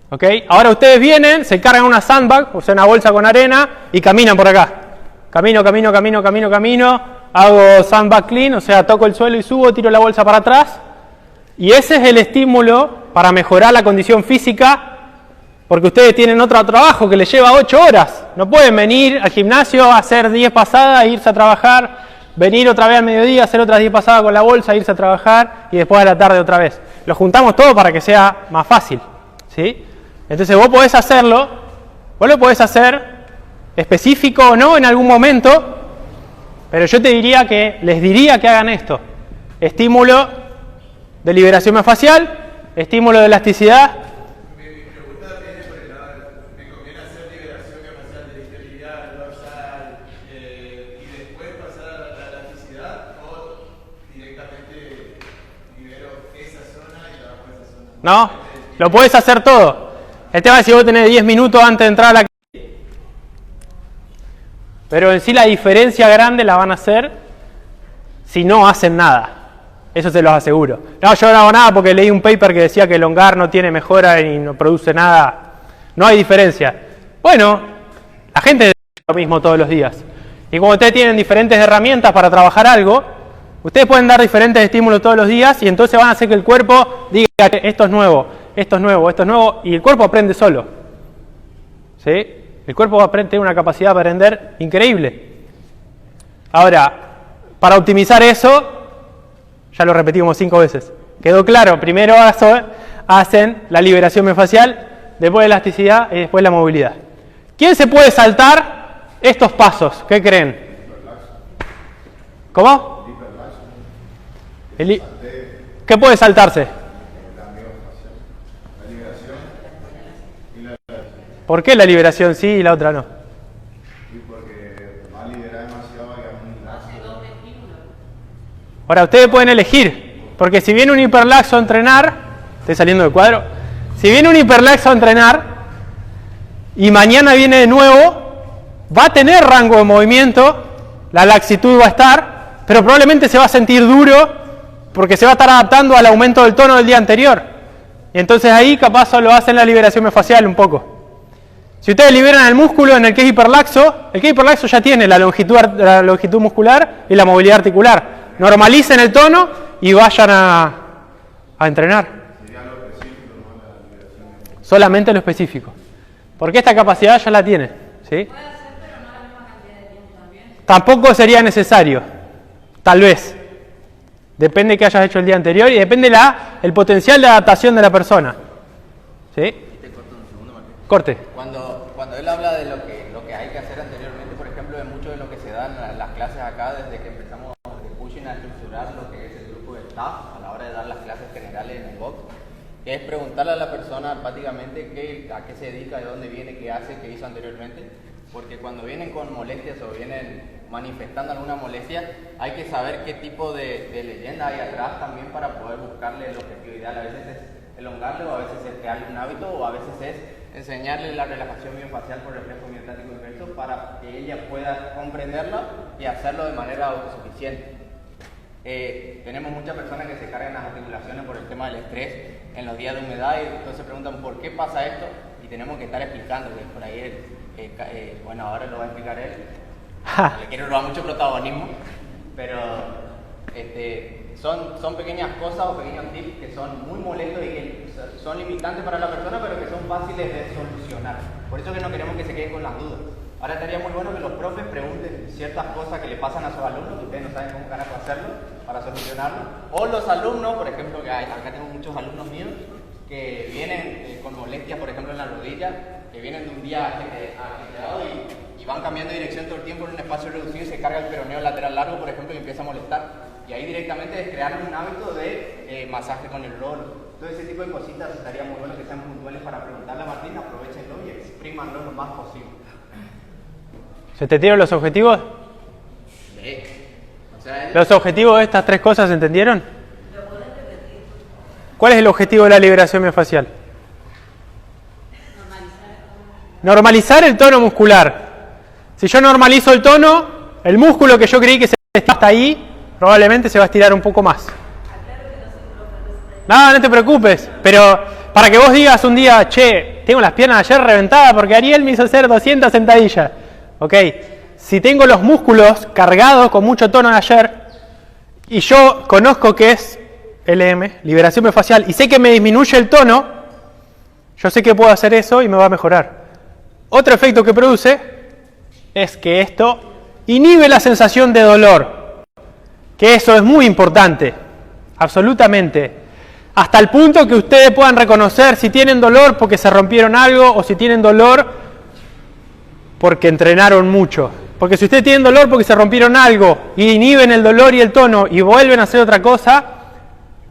[SPEAKER 1] ¿Ok? Ahora ustedes vienen, se cargan una sandbag, o sea, una bolsa con arena y caminan por acá. Camino, hago sandbag clean, o sea, toco el suelo y subo, tiro la bolsa para atrás. Y ese es el estímulo para mejorar la condición física, porque ustedes tienen otro trabajo que les lleva 8 horas. No pueden venir al gimnasio, hacer 10 pasadas, irse a trabajar, venir otra vez al mediodía, hacer otras 10 pasadas con la bolsa, irse a trabajar y después a la tarde otra vez. Lo juntamos todo para que sea más fácil. ¿Sí? Entonces vos podés hacerlo, vos lo podés hacer específico o no en algún momento, pero yo te diría que, les diría que hagan esto. Estímulo de liberación miofacial, estímulo de elasticidad.
[SPEAKER 3] Mi pregunta viene por el lado, ¿me conviene hacer liberación miofacial de isquiotibial, dorsal, y después pasar a la elasticidad, o directamente libero esa zona y trabajo esa zona?
[SPEAKER 1] No, Lo podés hacer todo. El tema es si vos tenés 10 minutos antes de entrar a la clase. Pero en sí la diferencia grande la van a hacer si no hacen nada. Eso se los aseguro. No, yo no hago nada porque leí un paper que decía que el elongar no tiene mejora y no produce nada. No hay diferencia. Bueno, la gente hace lo mismo todos los días. Y como ustedes tienen diferentes herramientas para trabajar algo, ustedes pueden dar diferentes estímulos todos los días y entonces van a hacer que el cuerpo diga esto es nuevo, esto es nuevo, esto es nuevo, y el cuerpo aprende solo. ¿Sí? El cuerpo tiene una capacidad para aprender increíble. Ahora, para optimizar eso, ya lo repetimos 5 veces. ¿Quedó claro? Primero hacen la liberación miofascial, después elasticidad y después la movilidad. ¿Quién se puede saltar estos pasos? ¿Qué creen? ¿Cómo? ¿Qué puede saltarse? ¿Por qué la liberación sí y la otra no?
[SPEAKER 3] Porque va a liberar demasiado y
[SPEAKER 1] Ahora, ustedes pueden elegir, porque si viene un hiperlaxo a entrenar, estoy saliendo del cuadro, si viene un hiperlaxo a entrenar y mañana viene de nuevo, va a tener rango de movimiento, la laxitud va a estar, pero probablemente se va a sentir duro porque se va a estar adaptando al aumento del tono del día anterior. Y entonces ahí capaz solo hacen la liberación miofascial un poco. Si ustedes liberan el músculo en el que es hiperlaxo ya tiene la longitud muscular y la movilidad articular. Normalicen el tono y vayan a entrenar.
[SPEAKER 3] sería lo específico, no la liberación.
[SPEAKER 1] Solamente lo específico. Porque esta capacidad ya la tiene. ¿Sí?
[SPEAKER 4] Puede hacer, pero no la misma cantidad de tiempo también.
[SPEAKER 1] Tampoco sería necesario. Tal vez. Depende de qué hayas hecho el día anterior y depende el potencial de adaptación de la persona. ¿Sí?
[SPEAKER 2] Te corto un segundo, Martín.
[SPEAKER 1] Corte.
[SPEAKER 2] Cuando él habla de lo que hay que hacer anteriormente, por ejemplo, de mucho de lo que se da en las clases acá, desde que empezamos de Pushing a estructurar lo que es el grupo de staff a la hora de dar las clases generales en el box, que es preguntarle a la persona empáticamente a qué se dedica, de dónde viene, qué hace, qué hizo anteriormente, porque cuando vienen con molestias o vienen manifestando alguna molestia, hay que saber qué tipo de leyenda hay atrás también para poder buscarle el objetivo ideal. A veces es elongarle, o a veces es crearle un hábito, o a veces es enseñarle la relajación miofacial por reflejo miostático inverso para que ella pueda comprenderla y hacerlo de manera autosuficiente. Tenemos muchas personas que se cargan las articulaciones por el tema del estrés en los días de humedad y entonces preguntan por qué pasa esto y tenemos que estar explicando que por ahí, bueno, ahora lo va a explicar él. Le quiero robar mucho protagonismo, pero son pequeñas cosas o pequeños tips que son muy molestos y que son limitantes para la persona, pero que son fáciles de solucionar. Por eso que no queremos que se queden con las dudas. Ahora estaría muy bueno que los profes pregunten ciertas cosas que le pasan a sus alumnos, que ustedes no saben cómo carajo hacerlo para solucionarlo. O los alumnos, por ejemplo, que acá tengo muchos alumnos míos que vienen con molestias, por ejemplo, en la rodilla, que vienen de un día ajetreado y van cambiando de dirección todo el tiempo en un espacio reducido y se carga el peroneo lateral largo, por ejemplo, y empieza a molestar. Y ahí directamente es crear un hábito de masaje con el rolo. Todo ese tipo de cositas estaría muy bueno que sean puntuales para preguntarle a Martín, aprovechenlo y exprímanlo lo más posible.
[SPEAKER 1] ¿Se te dieron los objetivos?
[SPEAKER 2] Sí. O sea,
[SPEAKER 1] ¿Los objetivos de estas 3 cosas se entendieron? ¿Cuál es el objetivo de la liberación miofascial? Normalizar el tono muscular. Si yo normalizo el tono, el músculo que yo creí que se estaba hasta ahí, probablemente se va a estirar un poco más. No te preocupes, pero para que vos digas un día, che, tengo las piernas ayer reventadas porque Ariel me hizo hacer 200 sentadillas. Ok, si tengo los músculos cargados con mucho tono de ayer y yo conozco que es LM, liberación miofascial, y sé que me disminuye el tono, yo sé que puedo hacer eso y me va a mejorar. Otro efecto que produce es que esto inhibe la sensación de dolor, que eso es muy importante, absolutamente, hasta el punto que ustedes puedan reconocer si tienen dolor porque se rompieron algo o si tienen dolor porque entrenaron mucho. Porque si ustedes tienen dolor porque se rompieron algo y inhiben el dolor y el tono y vuelven a hacer otra cosa,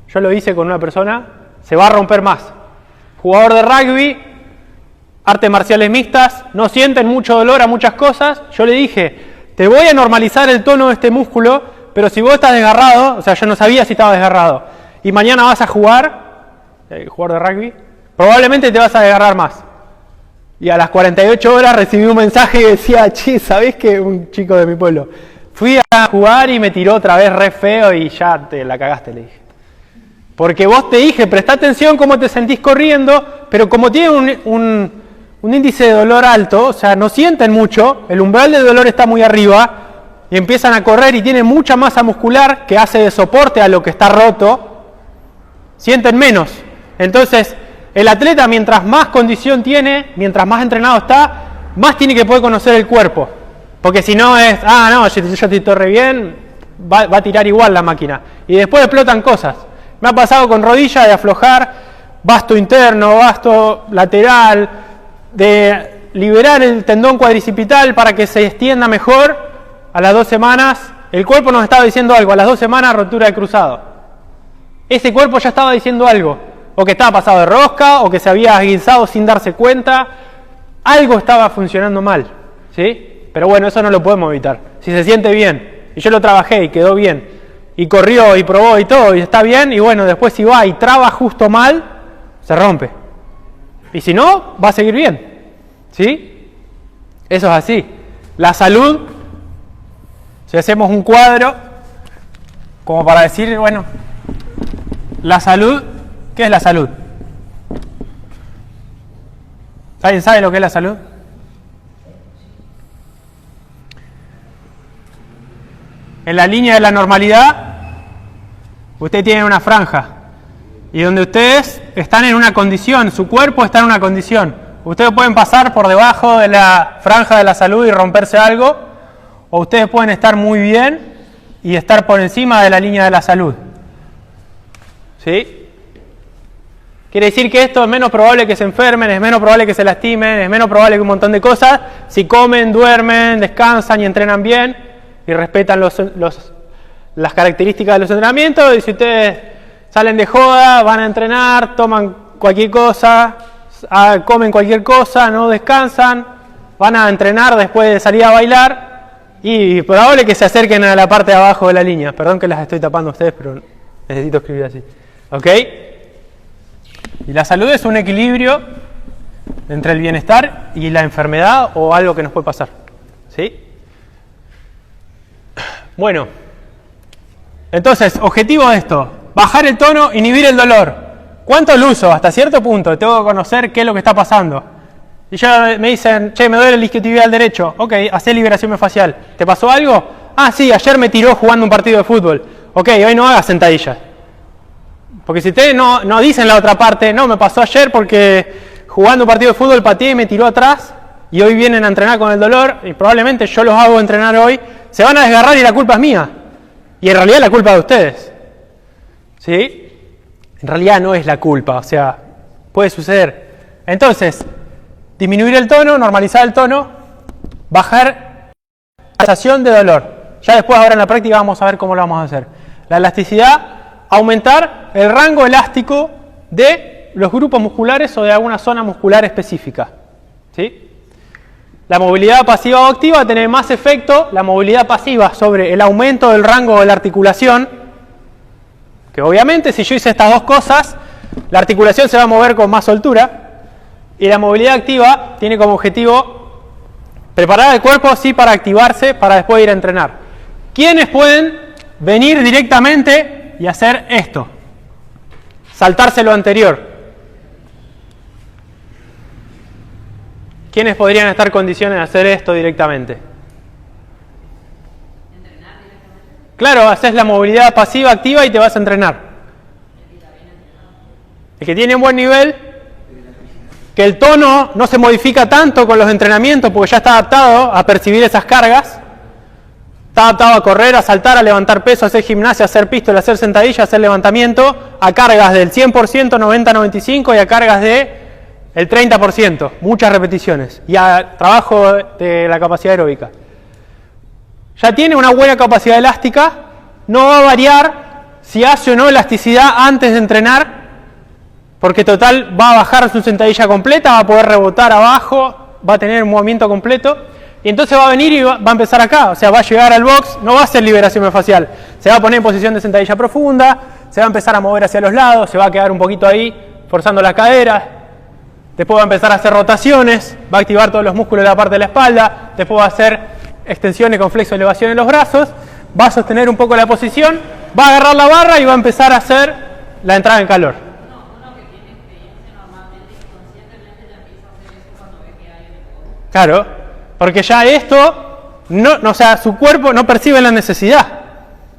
[SPEAKER 1] yo lo hice con una persona, se va a romper más. Jugador de rugby, artes marciales mixtas, no sienten mucho dolor a muchas cosas. Yo le dije, te voy a normalizar el tono de este músculo, pero si vos estás desgarrado, o sea, yo no sabía si estaba desgarrado, y mañana vas a jugar, jugador de rugby, probablemente te vas a desgarrar más. Y a las 48 horas recibí un mensaje que decía, che, ¿sabés qué? Un chico de mi pueblo. Fui a jugar y me tiró otra vez re feo y ya te la cagaste, le dije. Porque vos te dije, prestá atención cómo te sentís corriendo, pero como tiene un índice de dolor alto, o sea, no sienten mucho, el umbral de dolor está muy arriba, y empiezan a correr y tienen mucha masa muscular que hace de soporte a lo que está roto, sienten menos. Entonces, el atleta, mientras más condición tiene, mientras más entrenado está, más tiene que poder conocer el cuerpo. Porque si no es, no, yo estoy todo re bien, va a tirar igual la máquina. Y después explotan cosas. Me ha pasado con rodilla de aflojar, vasto interno, vasto lateral, de liberar el tendón cuadricipital para que se extienda mejor. A las 2 semanas, el cuerpo nos estaba diciendo algo, a las 2 semanas rotura de cruzado. Ese cuerpo ya estaba diciendo algo. O que estaba pasado de rosca, o que se había esguinzado sin darse cuenta. Algo estaba funcionando mal, ¿sí? Pero bueno, eso no lo podemos evitar. Si se siente bien, y yo lo trabajé y quedó bien, y corrió y probó y todo, y está bien, y bueno, después si va y traba justo mal, se rompe. Y si no, va a seguir bien, ¿sí? Eso es así. La salud, si hacemos un cuadro, como para decir, bueno, la salud... ¿Qué es la salud? ¿Alguien sabe lo que es la salud? En la línea de la normalidad, usted tiene una franja. Y donde ustedes están en una condición, su cuerpo está en una condición. Ustedes pueden pasar por debajo de la franja de la salud y romperse algo, o ustedes pueden estar muy bien y estar por encima de la línea de la salud. ¿Sí? Quiere decir que esto es menos probable que se enfermen, es menos probable que se lastimen, es menos probable que un montón de cosas, si comen, duermen, descansan y entrenan bien y respetan las características de los entrenamientos. Y si ustedes salen de joda, van a entrenar, toman cualquier cosa, comen cualquier cosa, no descansan, van a entrenar después de salir a bailar y probable que se acerquen a la parte de abajo de la línea. Perdón que las estoy tapando a ustedes, pero necesito escribir así. ¿Ok? Y la salud es un equilibrio entre el bienestar y la enfermedad o algo que nos puede pasar. ¿Sí? Bueno, entonces, objetivo de esto, bajar el tono, inhibir el dolor. ¿Cuánto lo uso? Hasta cierto punto, tengo que conocer qué es lo que está pasando. Y ya me dicen, che, me duele el isquiotibial derecho. Ok, hacé liberación miofascial. ¿Te pasó algo? Ah, sí, ayer me tiró jugando un partido de fútbol. Ok, hoy no hagas sentadillas. Porque si ustedes no dicen la otra parte, no, me pasó ayer porque jugando un partido de fútbol pateé y me tiró atrás y hoy vienen a entrenar con el dolor y probablemente yo los hago entrenar hoy, se van a desgarrar y la culpa es mía. Y en realidad la culpa es de ustedes. ¿Sí? En realidad no es la culpa, o sea, puede suceder. Entonces, disminuir el tono, normalizar el tono, bajar la sensación de dolor. Ya después, ahora en la práctica, vamos a ver cómo lo vamos a hacer. La elasticidad, aumentar el rango elástico de los grupos musculares o de alguna zona muscular específica. ¿Sí? La movilidad pasiva o activa va a tener más efecto, la movilidad pasiva, sobre el aumento del rango de la articulación, que obviamente si yo hice estas dos cosas, la articulación se va a mover con más soltura, y la movilidad activa tiene como objetivo preparar el cuerpo así para activarse, para después ir a entrenar. ¿Quiénes pueden venir directamente y hacer esto? Saltarse lo anterior. ¿Quiénes podrían estar en condiciones de hacer esto directamente?
[SPEAKER 4] ¿Entrenar directamente?
[SPEAKER 1] Claro, haces la movilidad pasiva, activa y te vas a entrenar. El que tiene un buen nivel, que el tono no se modifica tanto con los entrenamientos porque ya está adaptado a percibir esas cargas. Está adaptado a correr, a saltar, a levantar peso, a hacer gimnasia, a hacer pistol, a hacer sentadilla, a hacer levantamiento, a cargas del 100%, 90-95 y a cargas de el 30%, muchas repeticiones, y a trabajo de la capacidad aeróbica. Ya tiene una buena capacidad elástica, no va a variar si hace o no elasticidad antes de entrenar, porque total va a bajar su sentadilla completa, va a poder rebotar abajo, va a tener un movimiento completo. Y entonces va a venir y va a empezar acá, o sea, va a llegar al box, no va a hacer liberación miofascial, se va a poner en posición de sentadilla profunda, se va a empezar a mover hacia los lados, se va a quedar un poquito ahí, forzando las caderas, Después va a empezar a hacer rotaciones, va a activar todos los músculos de la parte de la espalda, después va a hacer extensiones con flexo elevación en los brazos, va a sostener un poco la posición, va a agarrar la barra y va a empezar a hacer la entrada en calor.
[SPEAKER 4] Uno que tiene experiencia normalmente y conscientemente ya empieza a hacer eso cuando ve que hay el codo.
[SPEAKER 1] Claro, porque ya esto, o sea, su cuerpo no percibe la necesidad,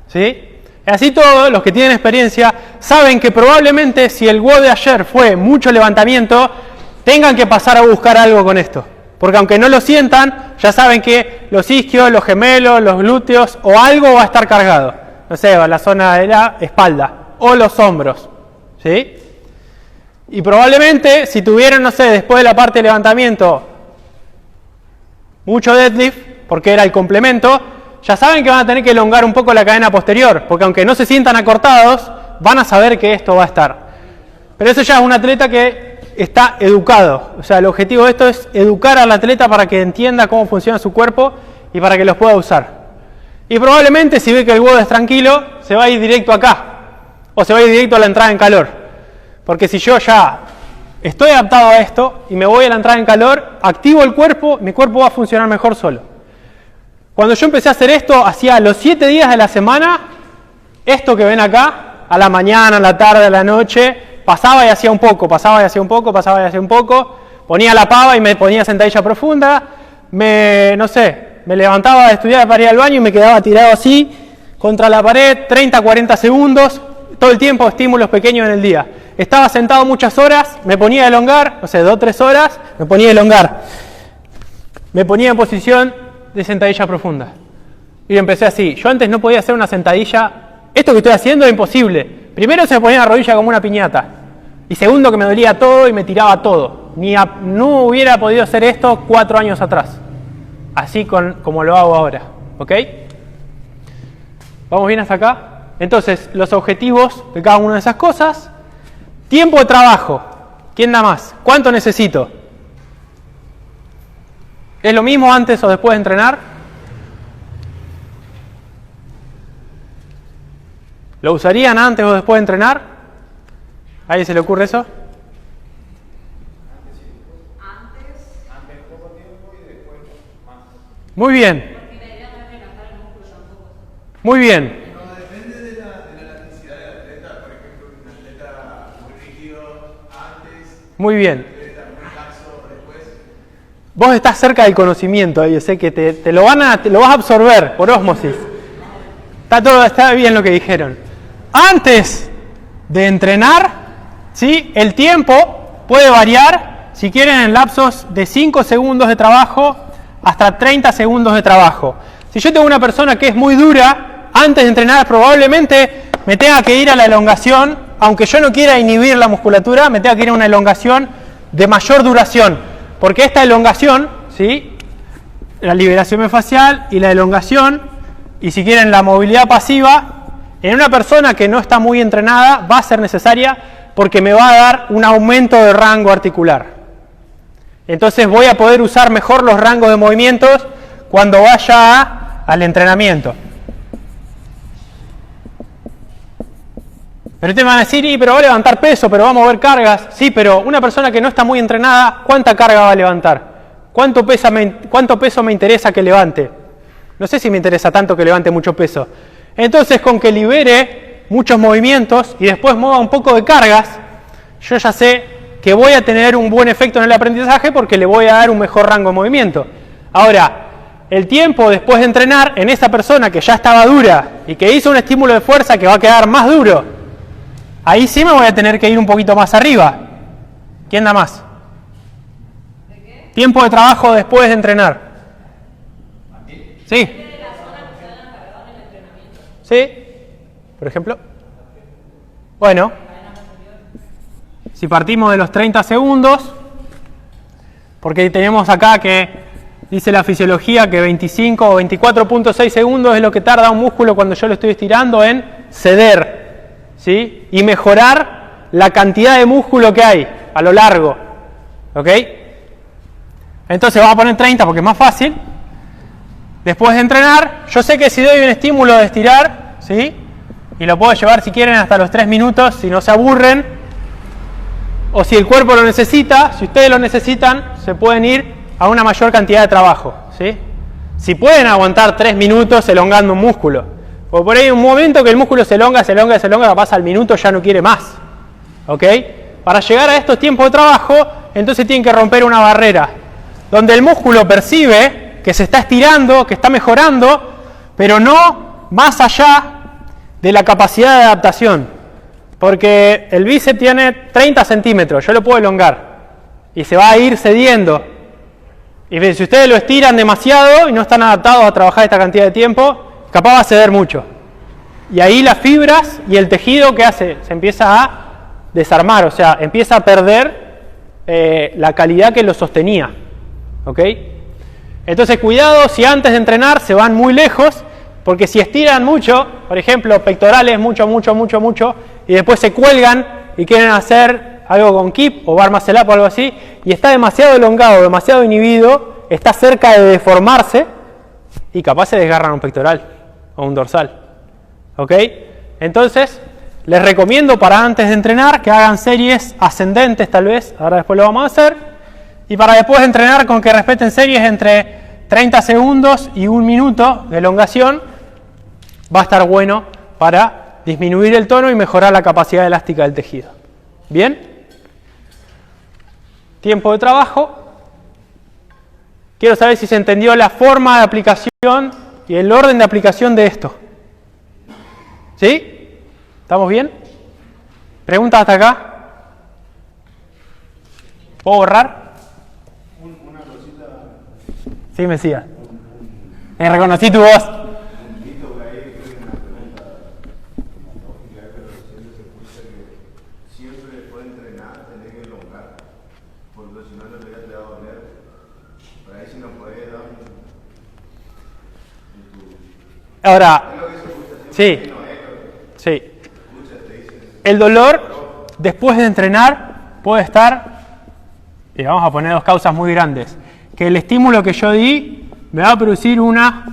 [SPEAKER 1] ¿sí? Así todos los que tienen experiencia saben que probablemente si el WOD de ayer fue mucho levantamiento, tengan que pasar a buscar algo con esto. Porque aunque no lo sientan, ya saben que los isquios, los gemelos, los glúteos o algo va a estar cargado. No sé, la zona de la espalda o los hombros, ¿sí? Y probablemente si tuvieran, no sé, después de la parte de levantamiento, mucho deadlift, porque era el complemento, ya saben que van a tener que elongar un poco la cadena posterior, porque aunque no se sientan acortados, van a saber que esto va a estar. Pero eso ya es un atleta que está educado. O sea, el objetivo de esto es educar al atleta para que entienda cómo funciona su cuerpo y para que los pueda usar. Y probablemente si ve que el WOD es tranquilo, se va a ir directo acá, o se va a ir directo a la entrada en calor. Porque si yo ya estoy adaptado a esto y me voy a la entrada en calor, activo el cuerpo, mi cuerpo va a funcionar mejor solo. Cuando yo empecé a hacer esto, hacía los 7 días de la semana, esto que ven acá, a la mañana, a la tarde, a la noche, pasaba y hacía un poco, pasaba y hacía un poco, pasaba y hacía un poco, ponía la pava y me ponía sentadilla profunda, me levantaba a estudiar para ir al baño y me quedaba tirado así, contra la pared, 30, 40 segundos, todo el tiempo estímulos pequeños en el día. Estaba sentado muchas horas, me ponía a elongar, no sé, 2 o 3 horas, me ponía a elongar. Me ponía en posición de sentadilla profunda. Y empecé así. Yo antes no podía hacer una sentadilla. Esto que estoy haciendo es imposible. Primero se me ponía la rodilla como una piñata. Y segundo que me dolía todo y me tiraba todo. No hubiera podido hacer esto 4 años atrás. Así como lo hago ahora. ¿Ok? ¿Vamos bien hasta acá? Entonces, los objetivos de cada una de esas cosas. Tiempo de trabajo. ¿Quién da más? ¿Cuánto necesito? ¿Es lo mismo antes o después de entrenar? ¿Lo usarían antes o después de entrenar? ¿A alguien se le ocurre eso?
[SPEAKER 3] Antes poco tiempo y después más.
[SPEAKER 1] Muy bien. Muy bien.
[SPEAKER 3] No, depende de la elasticidad del atleta. Por ejemplo, un atleta muy rígido antes,
[SPEAKER 1] Muy bien.
[SPEAKER 3] un atleta muy laxo después.
[SPEAKER 1] Vos estás cerca del conocimiento, yo sé que te lo vas a absorber por ósmosis. Está bien lo que dijeron. Antes de entrenar, ¿sí? El tiempo puede variar, si quieren, en lapsos de 5 segundos de trabajo hasta 30 segundos de trabajo. Si yo tengo una persona que es muy dura, antes de entrenar probablemente me tenga que ir a la elongación, aunque yo no quiera inhibir la musculatura, me tenga que ir a una elongación de mayor duración. Porque esta elongación, ¿sí? La liberación miofascial y la elongación, y si quieren la movilidad pasiva, en una persona que no está muy entrenada va a ser necesaria porque me va a dar un aumento de rango articular. Entonces voy a poder usar mejor los rangos de movimientos cuando vaya al entrenamiento. Pero ustedes van a decir, pero va a levantar peso, pero va a mover cargas. Sí, pero una persona que no está muy entrenada, ¿cuánta carga va a levantar? ¿Cuánto peso me interesa que levante? No sé si me interesa tanto que levante mucho peso. Entonces, con que libere muchos movimientos y después mueva un poco de cargas, yo ya sé que voy a tener un buen efecto en el aprendizaje porque le voy a dar un mejor rango de movimiento. Ahora, el tiempo después de entrenar en esa persona que ya estaba dura y que hizo un estímulo de fuerza que va a quedar más duro, ahí sí me voy a tener que ir un poquito más arriba. ¿Quién da más?
[SPEAKER 4] ¿De qué?
[SPEAKER 1] Tiempo de trabajo después de entrenar. Sí. ¿Sí? Por ejemplo. Bueno. Si partimos de los 30 segundos, porque tenemos acá que dice la fisiología que 25 o 24.6 segundos es lo que tarda un músculo cuando yo lo estoy estirando en ceder, ¿sí? Y mejorar la cantidad de músculo que hay a lo largo. ¿Ok? Entonces vamos a poner 30 porque es más fácil. Después de entrenar, yo sé que si doy un estímulo de estirar, ¿sí? Y lo puedo llevar si quieren hasta los 3 minutos, si no se aburren. o si el cuerpo lo necesita, si ustedes lo necesitan, se pueden ir a una mayor cantidad de trabajo, ¿sí? Si pueden aguantar 3 minutos elongando un músculo, o por ahí hay un momento que el músculo se elonga, capaz al minuto ya no quiere más, ¿ok? Para llegar a estos tiempos de trabajo, entonces tienen que romper una barrera, donde el músculo percibe que se está estirando, que está mejorando, pero no más allá de la capacidad de adaptación. Porque el bíceps tiene 30 centímetros, yo lo puedo elongar y se va a ir cediendo. Y si ustedes lo estiran demasiado y no están adaptados a trabajar esta cantidad de tiempo, capaz va a ceder mucho. Y ahí las fibras y el tejido, ¿qué hace? Se empieza a desarmar, o sea, empieza a perder la calidad que lo sostenía. ¿Ok? Entonces cuidado si antes de entrenar se van muy lejos, porque si estiran mucho, por ejemplo, pectorales mucho, y después se cuelgan y quieren hacer algo con kip o bar muscle up o algo así, y está demasiado elongado, demasiado inhibido, está cerca de deformarse, y capaz se desgarran un pectoral o un dorsal. ¿Ok? Entonces, les recomiendo para antes de entrenar que hagan series ascendentes tal vez, ahora después lo vamos a hacer, y para después de entrenar con que respeten series entre 30 segundos y 1 minuto de elongación, va a estar bueno para disminuir el tono y mejorar la capacidad elástica del tejido. ¿Bien? Tiempo de trabajo. Quiero saber si se entendió la forma de aplicación y el orden de aplicación de esto. ¿Sí? ¿Estamos bien? ¿Preguntas hasta acá? ¿Puedo borrar?
[SPEAKER 3] Una cosita.
[SPEAKER 1] Sí, Mesías. Reconocí tu voz. Ahora, sí, el dolor después de entrenar puede estar, y vamos a poner 2 causas muy grandes, que el estímulo que yo di me va a producir una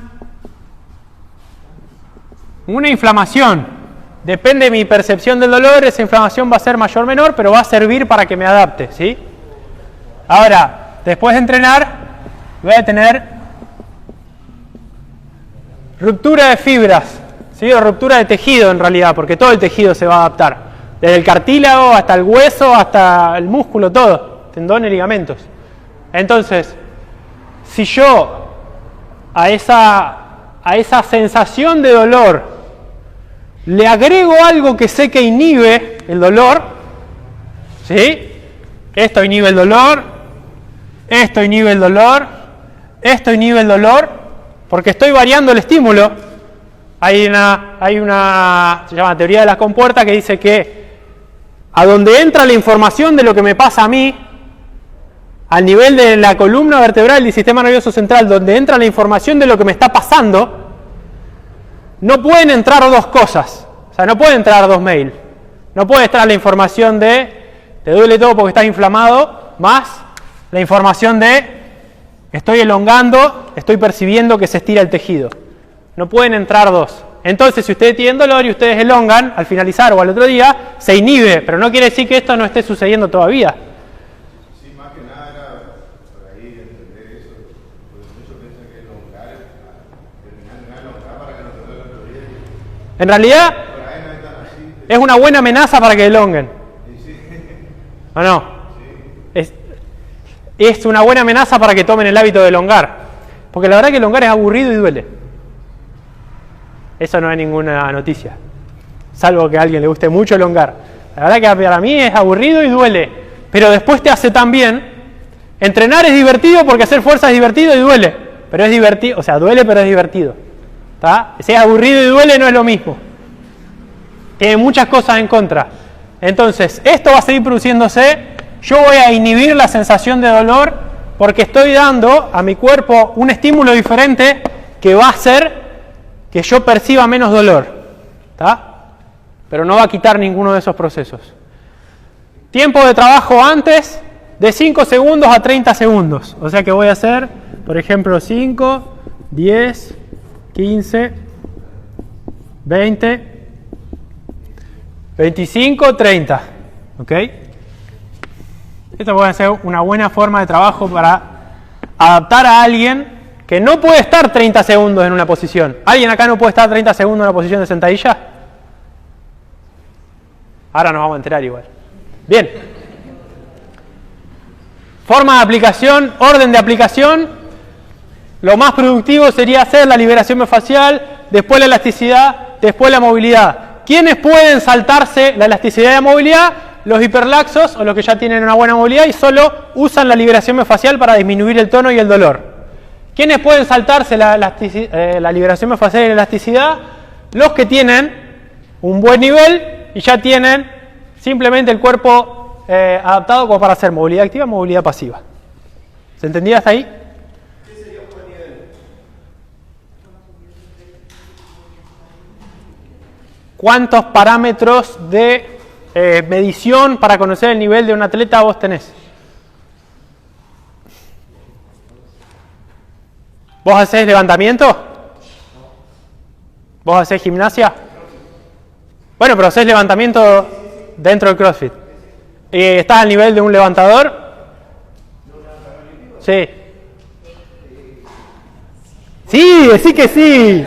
[SPEAKER 1] inflamación, depende de mi percepción del dolor, esa inflamación va a ser mayor o menor, pero va a servir para que me adapte, ¿sí? Ahora, después de entrenar, voy a tener ruptura de fibras, ¿sí? O ruptura de tejido en realidad, porque todo el tejido se va a adaptar. Desde el cartílago hasta el hueso, hasta el músculo, todo. Tendones, ligamentos. Entonces, si yo a esa sensación de dolor le agrego algo que sé que inhibe el dolor, ¿sí? Esto inhibe el dolor, esto inhibe el dolor, esto inhibe el dolor, porque estoy variando el estímulo. Hay una se llama teoría de las compuertas, que dice que a donde entra la información de lo que me pasa a mí, al nivel de la columna vertebral y del sistema nervioso central, donde entra la información de lo que me está pasando, no pueden entrar 2 cosas. O sea, no pueden entrar 2 mails. No puede entrar la información de te duele todo porque estás inflamado, más la información de estoy elongando, estoy percibiendo que se estira el tejido. No pueden entrar 2. Entonces, si ustedes tienen dolor y ustedes elongan, al finalizar o al otro día, se inhibe, pero no quiere decir que esto no esté sucediendo todavía.
[SPEAKER 3] Sí, más que nada era por ahí entender eso, porque muchos piensan que elongar es terminar de elongar para que no te duele la rodilla.
[SPEAKER 1] En realidad,
[SPEAKER 3] Por ahí no es tan así.
[SPEAKER 1] es una buena amenaza para que elonguen.
[SPEAKER 3] Sí.
[SPEAKER 1] ¿O no? Es una buena amenaza para que tomen el hábito de elongar. Porque la verdad que elongar es aburrido y duele. Eso no es ninguna noticia. Salvo que a alguien le guste mucho elongar. La verdad que para mí es aburrido y duele. Pero después te hace tan bien. Entrenar es divertido porque hacer fuerza es divertido y duele. Pero es divertido, o sea, duele pero es divertido. ¿Está? Si es aburrido y duele no es lo mismo. Tiene muchas cosas en contra. Entonces, esto va a seguir produciéndose. Yo voy a inhibir la sensación de dolor porque estoy dando a mi cuerpo un estímulo diferente que va a hacer que yo perciba menos dolor. ¿Está? Pero no va a quitar ninguno de esos procesos. Tiempo de trabajo antes de 5 segundos a 30 segundos. O sea que voy a hacer, por ejemplo, 5, 10, 15, 20, 25, 30. ¿Ok? Esto puede ser una buena forma de trabajo para adaptar a alguien que no puede estar 30 segundos en una posición. ¿Alguien acá no puede estar 30 segundos en una posición de sentadilla? Ahora nos vamos a enterar igual. Bien. Forma de aplicación, orden de aplicación. Lo más productivo sería hacer la liberación miofascial, después la elasticidad, después la movilidad. ¿Quiénes pueden saltarse la elasticidad y la movilidad? Los hiperlaxos o los que ya tienen una buena movilidad y solo usan la liberación miofascial para disminuir el tono y el dolor. ¿Quiénes pueden saltarse la liberación miofascial y la elasticidad? Los que tienen un buen nivel y ya tienen simplemente el cuerpo adaptado como para hacer movilidad activa y movilidad pasiva. ¿Se entendía hasta ahí?
[SPEAKER 3] ¿Qué sería un buen nivel?
[SPEAKER 1] ¿Cuántos parámetros de medición para conocer el nivel de un atleta vos tenés? ¿Vos hacés levantamiento? ¿Vos hacés gimnasia? Bueno, pero hacés levantamiento dentro del CrossFit. ¿Estás al nivel de un levantador? Sí. Sí, decí que sí.